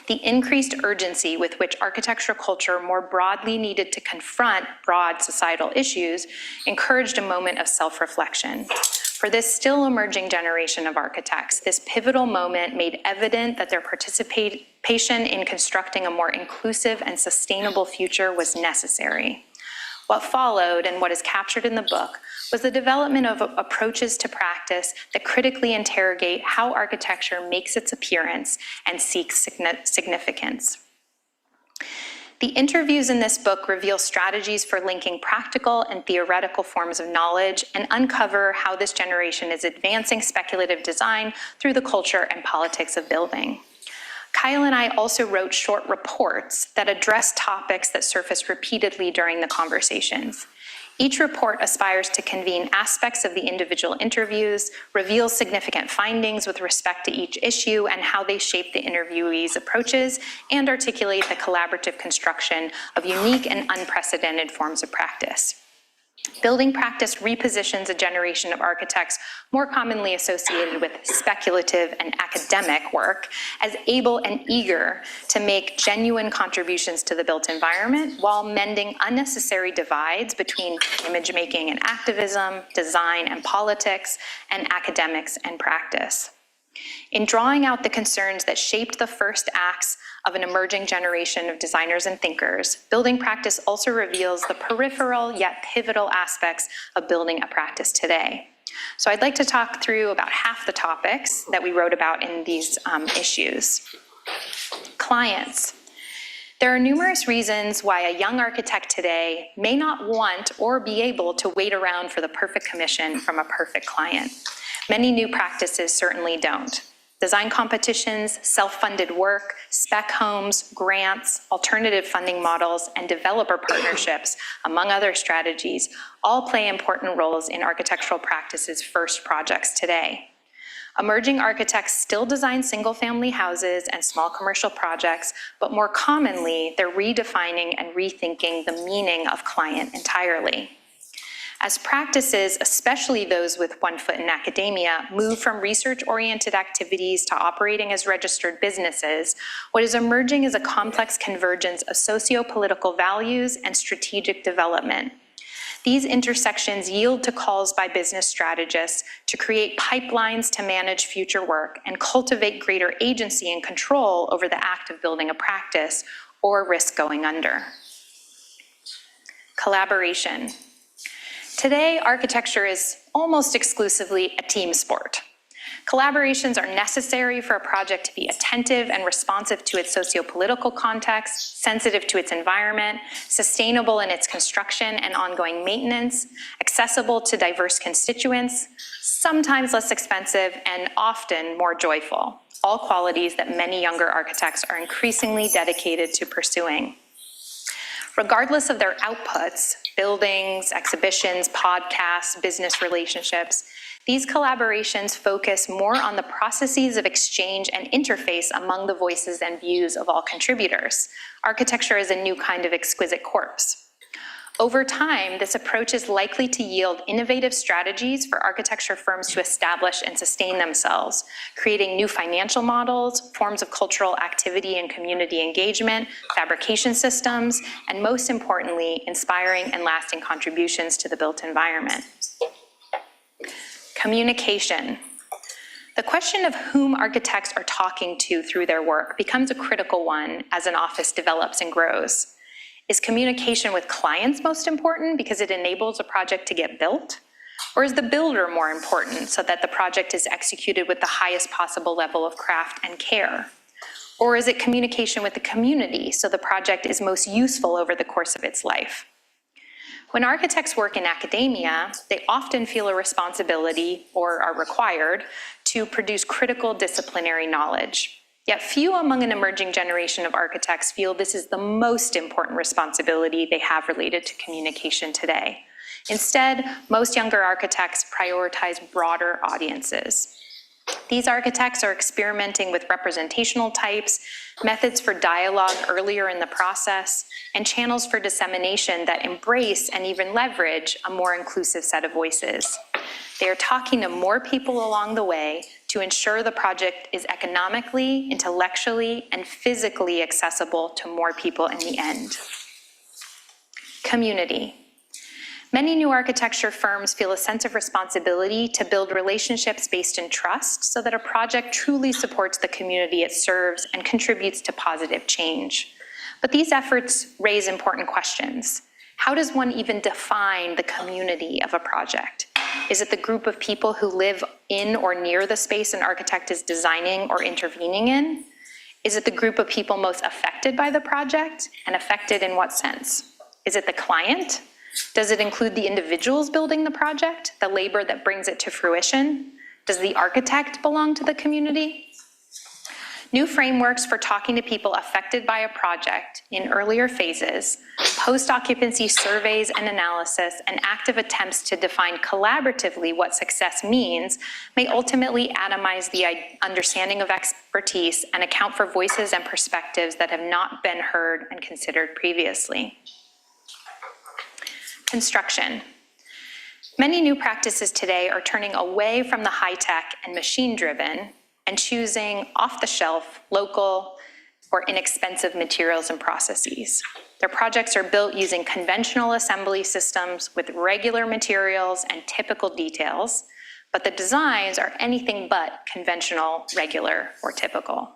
Speaker 3: The increased urgency with which architecture culture more broadly needed to confront broad societal issues encouraged a moment of self-reflection. For this still emerging generation of architects, this pivotal moment made evident that their participation in constructing a more inclusive and sustainable future was necessary. What followed, and what is captured in the book, was the development of approaches to practice that critically interrogate how architecture makes its appearance and seeks significance. The interviews in this book reveal strategies for linking practical and theoretical forms of knowledge and uncover how this generation is advancing speculative design through the culture and politics of building. Kyle and I also wrote short reports that address topics that surfaced repeatedly during the conversations. Each report aspires to convene aspects of the individual interviews, reveal significant findings with respect to each issue and how they shape the interviewees' approaches, and articulate the collaborative construction of unique and unprecedented forms of practice. Building practice repositions a generation of architects more commonly associated with speculative and academic work as able and eager to make genuine contributions to the built environment while mending unnecessary divides between image making and activism, design and politics, and academics and practice. In drawing out the concerns that shaped the first acts of an emerging generation of designers and thinkers, building practice also reveals the peripheral yet pivotal aspects of building a practice today. So I'd like to talk through about half the topics that we wrote about in these issues. Clients. There are numerous reasons why a young architect today may not want or be able to wait around for the perfect commission from a perfect client. Many new practices certainly don't. Design competitions, self-funded work, spec homes, grants, alternative funding models, and developer partnerships, among other strategies, all play important roles in architectural practice's first projects today. Emerging architects still design single-family houses and small commercial projects, but more commonly, they're redefining and rethinking the meaning of client entirely. As practices, especially those with one foot in academia, move from research-oriented activities to operating as registered businesses, what is emerging is a complex convergence of socio-political values and strategic development. These intersections yield to calls by business strategists to create pipelines to manage future work and cultivate greater agency and control over the act of building a practice or risk going under. Collaboration. Today, architecture is almost exclusively a team sport. Collaborations are necessary for a project to be attentive and responsive to its socio-political context, sensitive to its environment, sustainable in its construction and ongoing maintenance, accessible to diverse constituents, sometimes less expensive, and often more joyful, all qualities that many younger architects are increasingly dedicated to pursuing. Regardless of their outputs, buildings, exhibitions, podcasts, business relationships, these collaborations focus more on the processes of exchange and interface among the voices and views of all contributors. Architecture is a new kind of exquisite corpse. Over time, this approach is likely to yield innovative strategies for architecture firms to establish and sustain themselves, creating new financial models, forms of cultural activity and community engagement, fabrication systems, and most importantly, inspiring and lasting contributions to the built environment. Communication. The question of whom architects are talking to through their work becomes a critical one as an office develops and grows. Is communication with clients most important because it enables a project to get built? Or is the builder more important so that the project is executed with the highest possible level of craft and care? Or is it communication with the community so the project is most useful over the course of its life? When architects work in academia, they often feel a responsibility, or are required, to produce critical disciplinary knowledge. Yet few among an emerging generation of architects feel this is the most important responsibility they have related to communication today. Instead, most younger architects prioritize broader audiences. These architects are experimenting with representational types, methods for dialogue earlier in the process, and channels for dissemination that embrace and even leverage a more inclusive set of voices. They are talking to more people along the way to ensure the project is economically, intellectually, and physically accessible to more people in the end. Community. Many new architecture firms feel a sense of responsibility to build relationships based in trust so that a project truly supports the community it serves and contributes to positive change. But these efforts raise important questions. How does one even define the community of a project? Is it the group of people who live in or near the space an architect is designing or intervening in? Is it the group of people most affected by the project, and affected in what sense? Is it the client? Does it include the individuals building the project, the labor that brings it to fruition? Does the architect belong to the community? New frameworks for talking to people affected by a project in earlier phases, post-occupancy surveys and analysis, and active attempts to define collaboratively what success means may ultimately atomize the understanding of expertise and account for voices and perspectives that have not been heard and considered previously. Construction. Many new practices today are turning away from the high-tech and machine-driven and choosing off-the-shelf, local, or inexpensive materials and processes. Their projects are built using conventional assembly systems with regular materials and typical details, but the designs are anything but conventional, regular, or typical.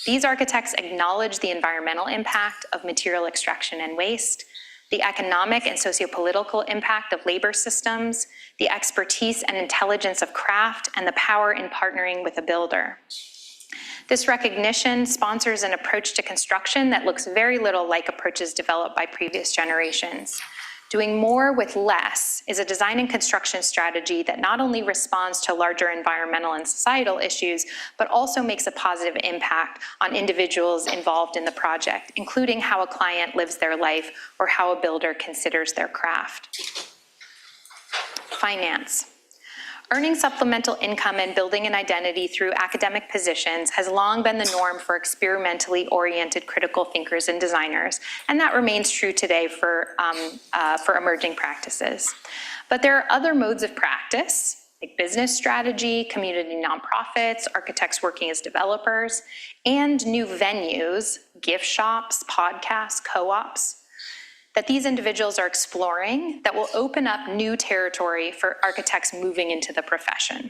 Speaker 3: These architects acknowledge the environmental impact of material extraction and waste, the economic and sociopolitical impact of labor systems, the expertise and intelligence of craft, and the power in partnering with a builder. This recognition sponsors an approach to construction that looks very little like approaches developed by previous generations. Doing more with less is a design and construction strategy that not only responds to larger environmental and societal issues, but also makes a positive impact on individuals involved in the project, including how a client lives their life or how a builder considers their craft. Finance. Earning supplemental income and building an identity through academic positions has long been the norm for experimentally oriented critical thinkers and designers, and that remains true today for emerging practices. But there are other modes of practice, like business strategy, community nonprofits, architects working as developers, and new venues, gift shops, podcasts, co-ops, that these individuals are exploring that will open up new territory for architects moving into the profession.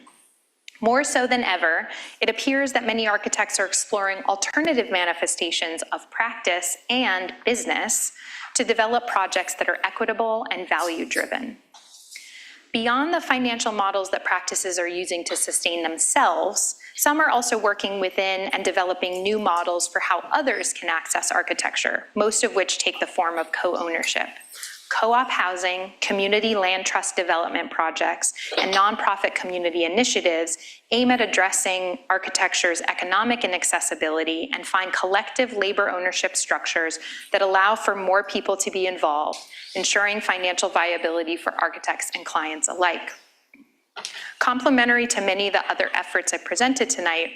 Speaker 3: More so than ever, it appears that many architects are exploring alternative manifestations of practice and business to develop projects that are equitable and value-driven. Beyond the financial models that practices are using to sustain themselves, some are also working within and developing new models for how others can access architecture, most of which take the form of co-ownership. Co-op housing, community land trust development projects, and nonprofit community initiatives aim at addressing architecture's economic inaccessibility and find collective labor ownership structures that allow for more people to be involved, ensuring financial viability for architects and clients alike. Complementary to many of the other efforts I presented tonight,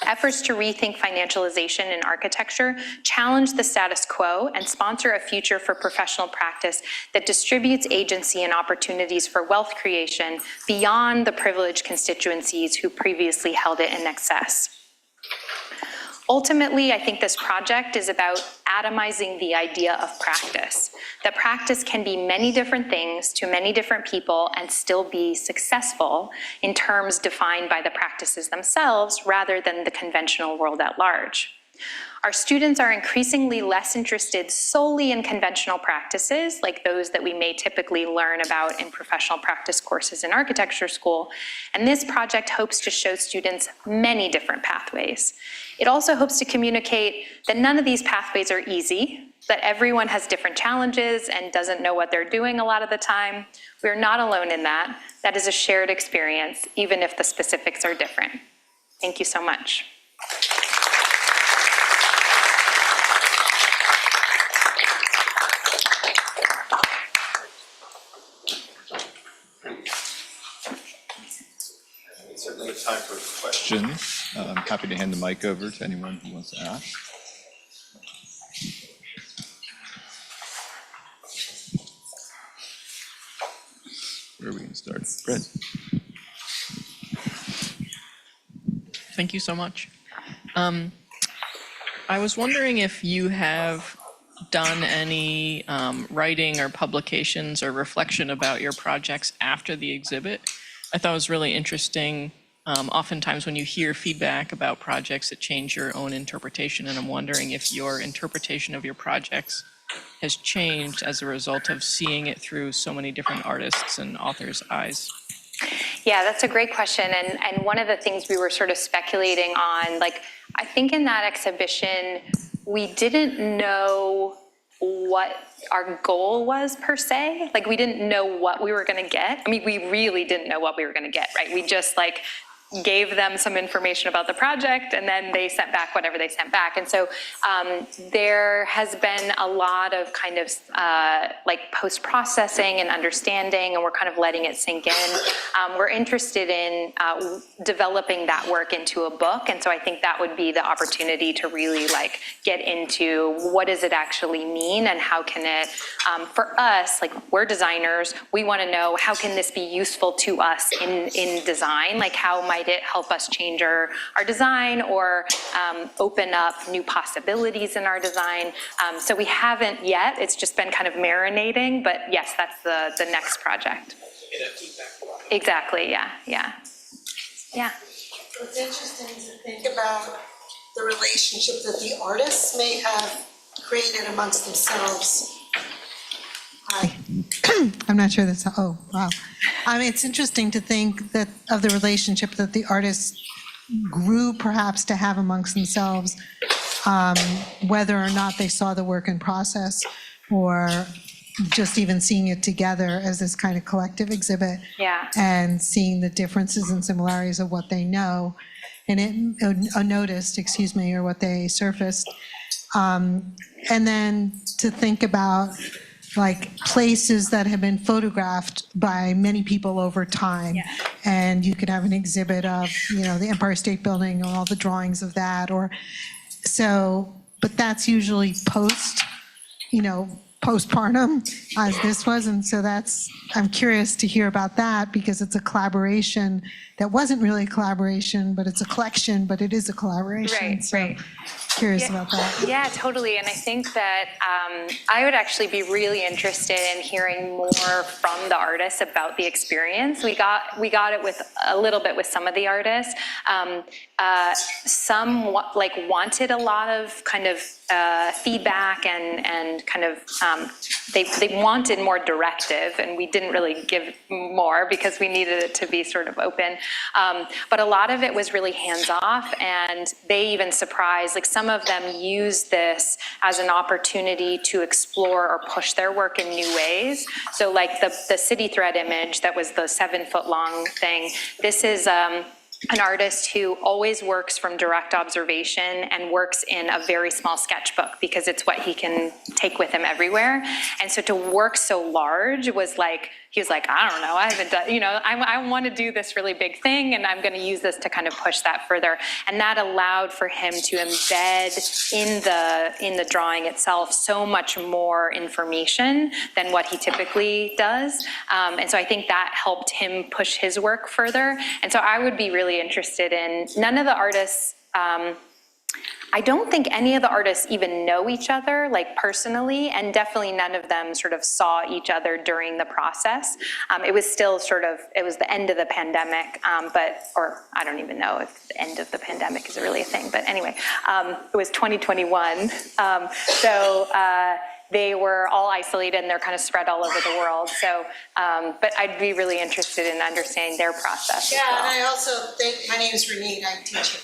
Speaker 3: efforts to rethink financialization in architecture challenge the status quo and sponsor a future for professional practice that distributes agency and opportunities for wealth creation beyond the privileged constituencies who previously held it in excess. Ultimately, I think this project is about atomizing the idea of practice, that practice can be many different things to many different people and still be successful in terms defined by the practices themselves rather than the conventional world at large. Our students are increasingly less interested solely in conventional practices, like those that we may typically learn about in professional practice courses in architecture school, and this project hopes to show students many different pathways. It also hopes to communicate that none of these pathways are easy, that everyone has different challenges and doesn't know what they're doing a lot of the time. We're not alone in that. That is a shared experience, even if the specifics are different. Thank you so much.
Speaker 2: Certainly have time for questions. I'm happy to hand the mic over to anyone who wants to ask. Where are we going to start? Brett.
Speaker 4: Thank you so much. I was wondering if you have done any writing or publications or reflection about your projects after the exhibit. I thought it was really interesting. Oftentimes when you hear feedback about projects, it change your own interpretation, and I'm wondering if your interpretation of your projects has changed as a result of seeing it through so many different artists and authors' eyes.
Speaker 3: Yeah, that's a great question. And one of the things we were sort of speculating on, like, I think in that exhibition, we didn't know what our goal was per se. Like, we didn't know what we were going to get. I mean, we really didn't know what we were going to get, right? We just like gave them some information about the project and then they sent back whatever they sent back. And so there has been a lot of kind of like post-processing and understanding, and we're kind of letting it sink in. We're interested in developing that work into a book. And so I think that would be the opportunity to really like get into what does it actually mean and how can it, for us, like we're designers, we want to know how can this be useful to us in design? Like how might it help us change our design or open up new possibilities in our design. So we haven't yet, it's just been kind of marinating, but yes, that's the next project. Exactly, yeah.
Speaker 5: It's interesting to think about the relationship that the artists may have created amongst themselves. Hi. I'm not sure that's, oh, wow. I mean, it's interesting to think that of the relationship that the artists grew perhaps to have amongst themselves, whether or not they saw the work in process or just even seeing it together as this kind of collective exhibit.
Speaker 3: Yeah.
Speaker 5: And seeing the differences and similarities of what they know and noticed, or what they surfaced. And then to think about like places that have been photographed by many people over time.
Speaker 3: Yeah.
Speaker 5: And you could have an exhibit of, the Empire State Building and all the drawings of that, but that's usually postpartum as this was. And so I'm curious to hear about that because it's a collaboration that wasn't really a collaboration, but it's a collection, but it is a collaboration.
Speaker 3: Right.
Speaker 5: Curious about that.
Speaker 3: Yeah, totally. And I think that I would actually be really interested in hearing more from the artists about the experience. We got it with a little bit with some of the artists. some wanted a lot of kind of feedback and kind of they wanted more directive, and we didn't really give more because we needed it to be sort of open. But a lot of it was really hands-off, and they even surprised, like some of them used this as an opportunity to explore or push their work in new ways. So like the city thread image that was the 7-foot-long thing, this is an artist who always works from direct observation and works in a very small sketchbook because it's what he can take with him everywhere. And so to work so large was like, he was like, I don't know, I haven't done, I want to do this really big thing, and I'm going to use this to kind of push that further. And that allowed for him to embed in the drawing itself so much more information than what he typically does. And so I think that helped him push his work further. And so I would be really interested in, none of the artists, I don't think any of the artists even know each other, like personally, and definitely none of them sort of saw each other during the process. It was still it was the end of the pandemic, or I don't even know if the end of the pandemic is really a thing, but anyway, it was 2021. They were all isolated and they're kind of spread all over the world. So, but I'd be really interested in understanding their process.
Speaker 5: Yeah,
Speaker 3: as well.
Speaker 5: and I also think, my name is Renee, I'm teaching.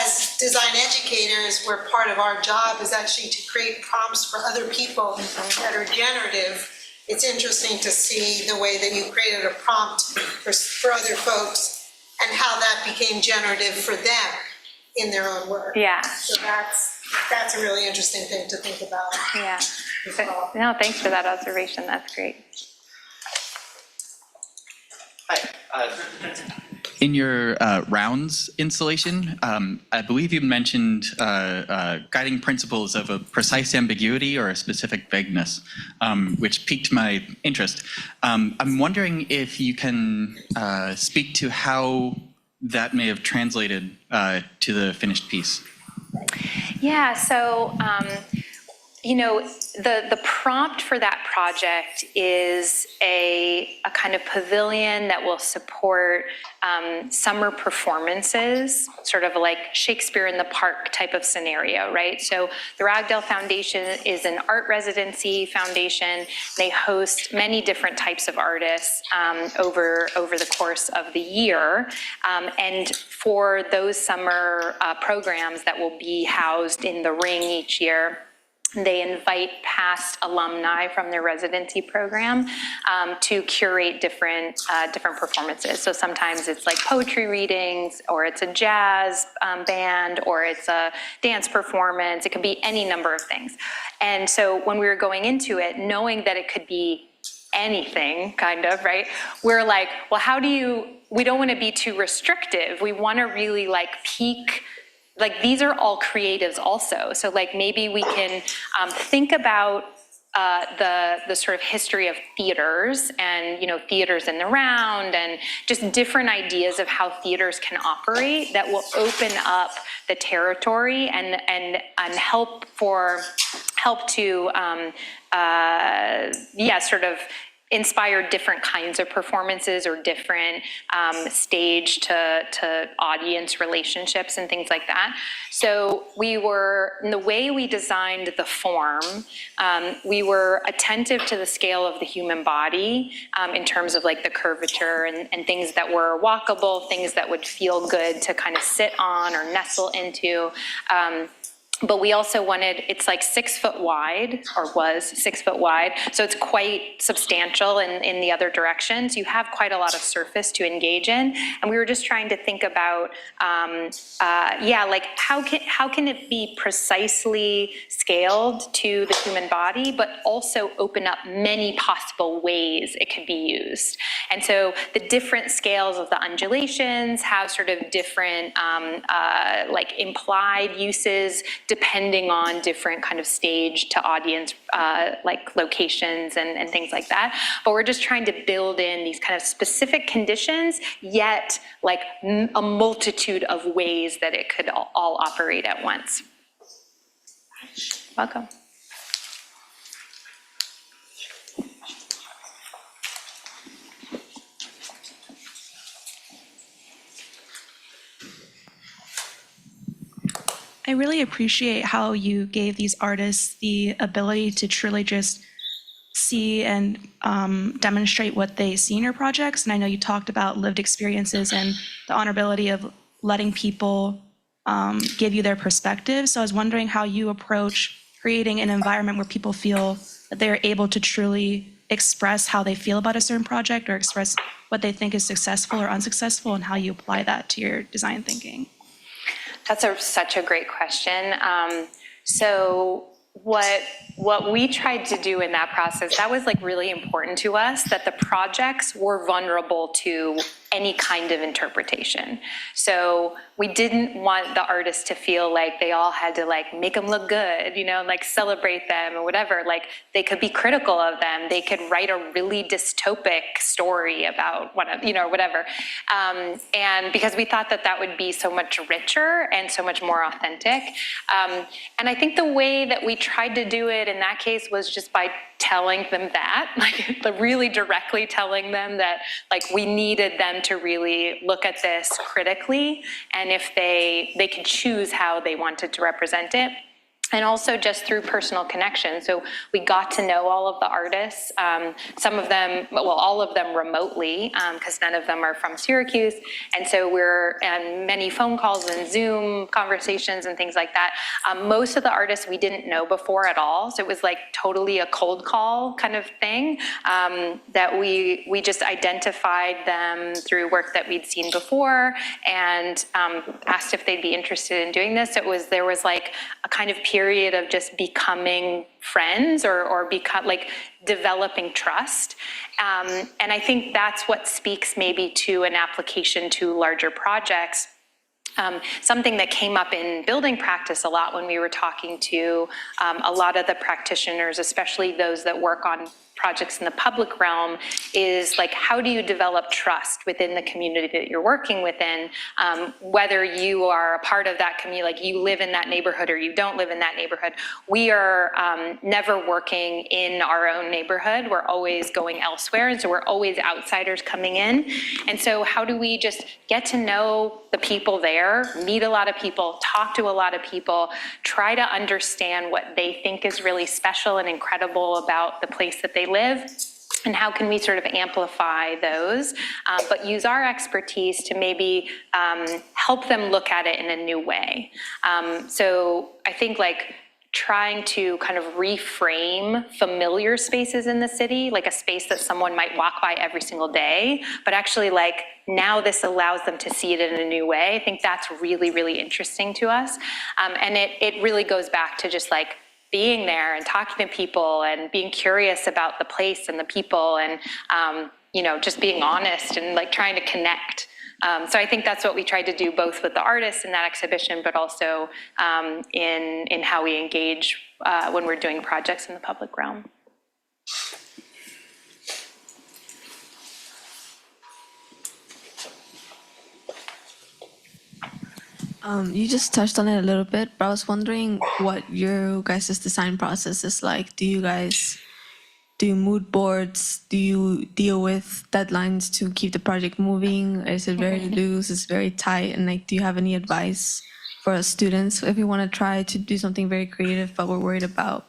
Speaker 5: As design educators, where part of our job is actually to create prompts for other people that are generative. It's interesting to see the way that you created a prompt for other folks and how that became generative for them in their own work.
Speaker 3: Yeah.
Speaker 5: So that's a really interesting thing to think about.
Speaker 3: Yeah. No, thanks for that observation. That's great.
Speaker 1: Hi.
Speaker 6: In your rounds installation, I believe you mentioned guiding principles of a precise ambiguity or a specific vagueness, which piqued my interest. I'm wondering if you can speak to how that may have translated to the finished piece.
Speaker 3: Yeah, so, the prompt for that project is a kind of pavilion that will support summer performances, sort of like Shakespeare in the Park type of scenario, right? So the Ragdale Foundation is an art residency foundation. They host many different types of artists over the course of the year. And for those summer programs that will be housed in the ring each year, they invite past alumni from their residency program to curate different performances. So sometimes it's like poetry readings, or it's a jazz band, or it's a dance performance. It could be any number of things. And so when we were going into it, knowing that it could be anything, kind of, right? We're like, well, we don't want to be too restrictive. We want to really peak. Like, these are all creatives also. So maybe we can think about the sort of history of theaters and, theaters in the round, and just different ideas of how theaters can operate that will open up the territory and help to sort of inspire different kinds of performances or different stage to audience relationships and things like that. So in the way we designed the form, we were attentive to the scale of the human body in terms of the curvature and things that were walkable, things that would feel good to kind of sit on or nestle into. But we also wanted, it's 6 foot wide, or was 6 foot wide, so it's quite substantial in the other directions. You have quite a lot of surface to engage in, and we were just trying to think about, how can it be precisely scaled to the human body, but also open up many possible ways it could be used. And so the different scales of the undulations have sort of different implied uses, depending on different kind of stage to audience locations and things like that. But we're just trying to build in these kind of specific conditions, yet a multitude of ways that it could all operate at once. Welcome.
Speaker 7: I really appreciate how you gave these artists the ability to truly just see and demonstrate what they see in your projects. And I know you talked about lived experiences and the honorability of letting people give you their perspective. So I was wondering how you approach creating an environment where people feel that they're able to truly express how they feel about a certain project or express what they think is successful or unsuccessful, and how you apply that to your design thinking.
Speaker 3: That's such a great question. So what we tried to do in that process, that was like really important to us, that the projects were vulnerable to any kind of interpretation. So we didn't want the artists to feel like they all had to like make them look good, you know, like celebrate them or whatever. Like they could be critical of them. They could write a really dystopic story about whatever, you know, whatever. And because we thought that that would be so much richer and so much more authentic. And I think the way that we tried to do it in that case was just by telling them that, like really directly telling them that like we needed them to really look at this critically, and if they could choose how they wanted to represent it. And also just through personal connection. So we got to know all of the artists, some of them, well, all of them remotely, because none of them are from Syracuse. And so we're on many phone calls and Zoom conversations and things like that. Most of the artists we didn't know before at all. So it was like totally a cold call kind of thing, that we just identified them through work that we'd seen before, and asked if they'd be interested in doing this. There was like a kind of period of just becoming friends or become like developing trust. And I think that's what speaks maybe to an application to larger projects. Something that came up in building practice a lot when we were talking to a lot of the practitioners, especially those that work on projects in the public realm, is like, how do you develop trust within the community that you're working within, whether you are a part of that community, like you live in that neighborhood or you don't live in that neighborhood. We are never working in our own neighborhood. We're always going elsewhere, and so we're always outsiders coming in. And so how do we just get to know the people there, meet a lot of people, talk to a lot of people, try to understand what they think is really special and incredible about the place that they live, and how can we sort of amplify those, but use our expertise to maybe help them look at it in a new way. So I think like trying to kind of reframe familiar spaces in the city, like a space that someone might walk by every single day, but actually like now this allows them to see it in a new way. I think that's really, really interesting to us. And it really goes back to just like being there and talking to people and being curious about the place and the people, and you know, just being honest and like trying to connect. So I think that's what we tried to do both with the artists in that exhibition, but also in how we engage when we're doing projects in the public realm.
Speaker 8: You just touched on it a little bit, but I was wondering what your guys' design process is like. Do you guys do mood boards? Do you deal with deadlines to keep the project moving? Is it very loose? Is it very tight? And like, do you have any advice for us students if we want to try to do something very creative, but we're worried about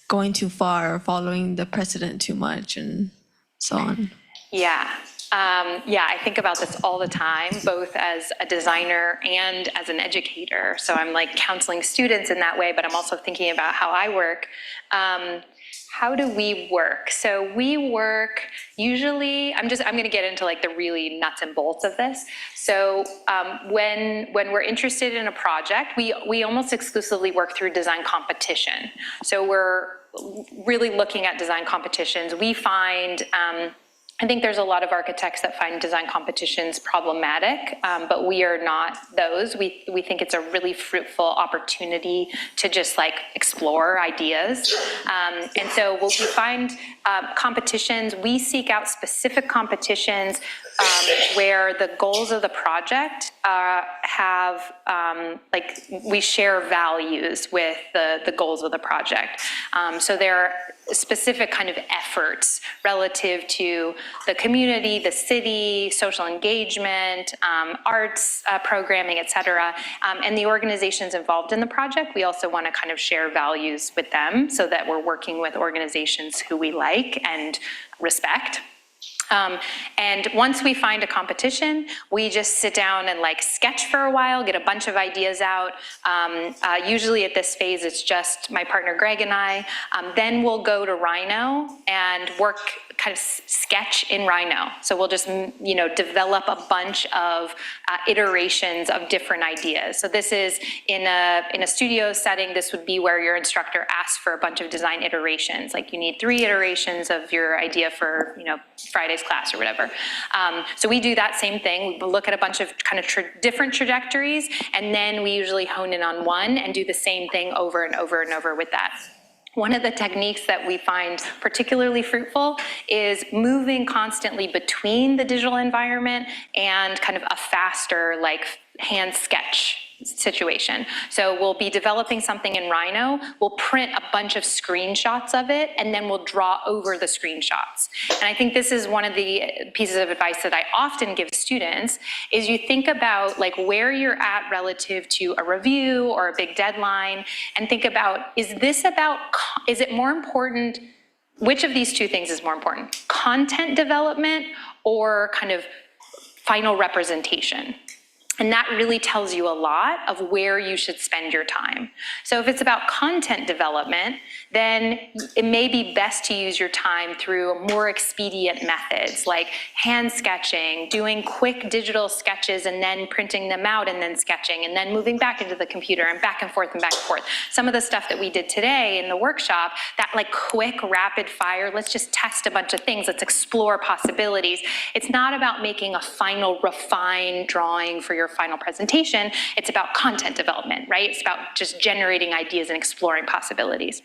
Speaker 8: going too far or following the precedent too much and so on?
Speaker 3: Yeah. I think about this all the time, both as a designer and as an educator. So I'm like counseling students in that way, but I'm also thinking about how I work. How do we work? So we work usually, I'm going to get into like the really nuts and bolts of this. So when we're interested in a project, we almost exclusively work through design competition. So we're really looking at design competitions. We find, I think there's a lot of architects that find design competitions problematic, but we are not those. We think it's a really fruitful opportunity to just like explore ideas. And so what we find competitions, we seek out specific competitions where the goals of the project we share values with the goals of the project. So there are specific kind of efforts relative to the community, the city, social engagement, arts programming, et cetera. And the organizations involved in the project, we also want to kind of share values with them so that we're working with organizations who we like and respect. And once we find a competition, we just sit down and like sketch for a while, get a bunch of ideas out. Usually at this phase, it's just my partner Greg and I. Then we'll go to Rhino and work, kind of sketch in Rhino. So we'll just, develop a bunch of iterations of different ideas. So this is in a studio setting, this would be where your instructor asks for a bunch of design iterations. Like you need 3 iterations of your idea for, Friday's class or whatever. So we do that same thing. We look at a bunch of kind of different trajectories, and then we usually hone in on one and do the same thing over and over and over with that. One of the techniques that we find particularly fruitful is moving constantly between the digital environment and kind of a faster, like hand sketch situation. So we'll be developing something in Rhino, we'll print a bunch of screenshots of it, and then we'll draw over the screenshots. And I think this is one of the pieces of advice that I often give students, is you think about like where you're at relative to a review or a big deadline, and think about, is it more important, which of these 2 things is more important? Content development or kind of final representation? And that really tells you a lot of where you should spend your time. So if it's about content development, then it may be best to use your time through more expedient methods like hand sketching, doing quick digital sketches and then printing them out and then sketching and then moving back into the computer and back and forth and back and forth. Some of the stuff that we did today in the workshop, that like quick rapid fire, let's just test a bunch of things, let's explore possibilities. It's not about making a final refined drawing for your final presentation, it's about content development, right? It's about just generating ideas and exploring possibilities.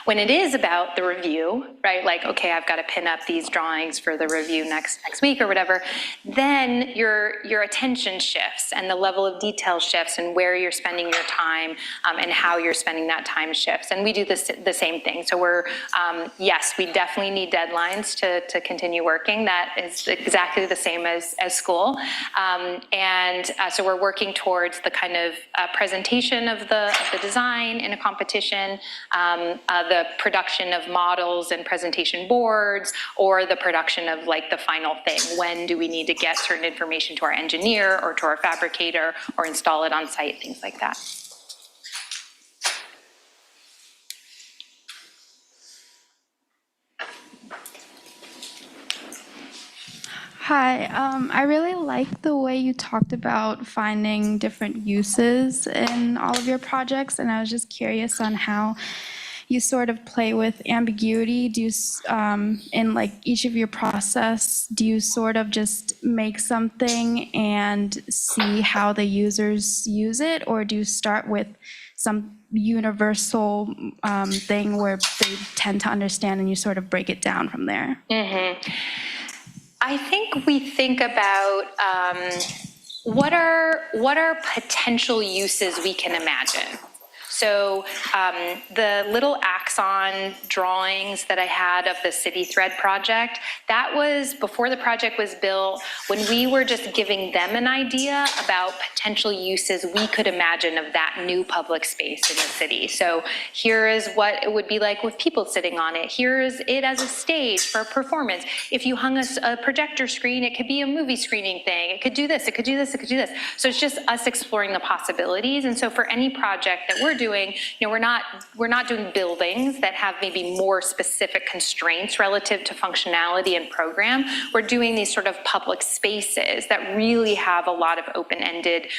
Speaker 3: When it is about the review, right, like, okay, I've got to pin up these drawings for the review next week or whatever, then your attention shifts and the level of detail shifts and where you're spending your time and how you're spending that time shifts. And we do the same thing. So we're, yes, we definitely need deadlines to continue working. That is exactly the same as school. So we're working towards the kind of presentation of the design in a competition, the production of models and presentation boards, or the production of like the final thing. When do we need to get certain information to our engineer or to our fabricator or install it on site, things like that.
Speaker 9: Hi, I really like the way you talked about finding different uses in all of your projects, and I was just curious on how you sort of play with ambiguity. Do you, in like each of your process, do you sort of just make something and see how the users use it, or do you start with some universal thing where they tend to understand and you sort of break it down from there? Mm-hmm.
Speaker 3: I think we think about what are potential uses we can imagine. So the little axon drawings that I had of the City Thread project, that was before the project was built, when we were just giving them an idea about potential uses we could imagine of that new public space in the city. So here is what it would be like with people sitting on it. Here is it as a stage for a performance. If you hung a projector screen, it could be a movie screening thing. It could do this, it could do this, it could do this. So it's just us exploring the possibilities. And so for any project that we're doing, we're not doing buildings that have maybe more specific constraints relative to functionality and program. We're doing these sort of public spaces that really have a lot of open-ended,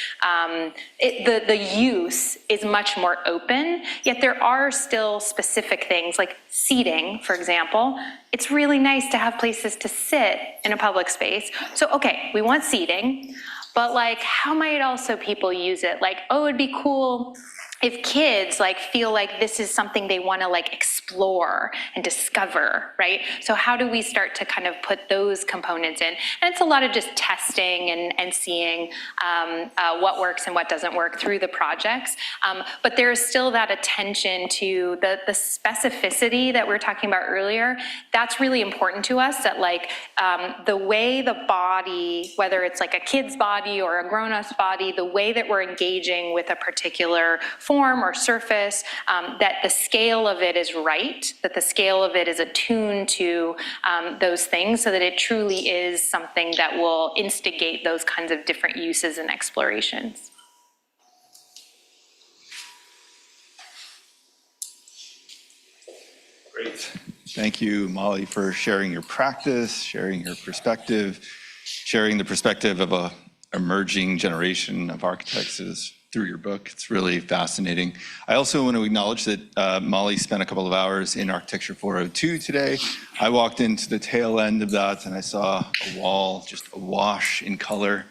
Speaker 3: the use is much more open, yet there are still specific things like seating, for example. It's really nice to have places to sit in a public space. So, okay, we want seating, but like, how might also people use it? Like, oh, it'd be cool if kids like feel like this is something they want to like explore explore and discover, right? So how do we start to kind of put those components in? And it's a lot of just testing and seeing what works and what doesn't work through the projects. But there is still that attention to the specificity that we were talking about earlier. That's really important to us, that like the way the body, whether it's like a kid's body or a grown-up's body, the way that we're engaging with a particular form or surface, that the scale of it is right, that the scale of it is attuned to those things so that it truly is something that will instigate those kinds of different uses and explorations.
Speaker 2: Great. Thank you, Molly, for sharing your practice, sharing your perspective, sharing the perspective of an emerging generation of architects through your book. It's really fascinating. I also want to acknowledge that Molly spent a couple of hours in Architecture 402 today. I walked into the tail end of that and I saw a wall just awash in color.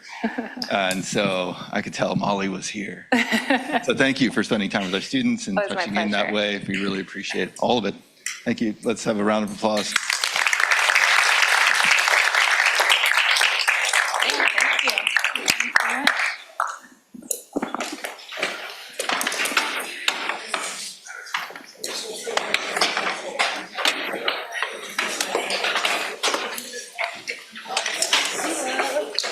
Speaker 2: And so I could tell Molly was here. So thank you for spending time with our students and touching in that way. We really appreciate all of it. Thank you. Let's have a round of applause.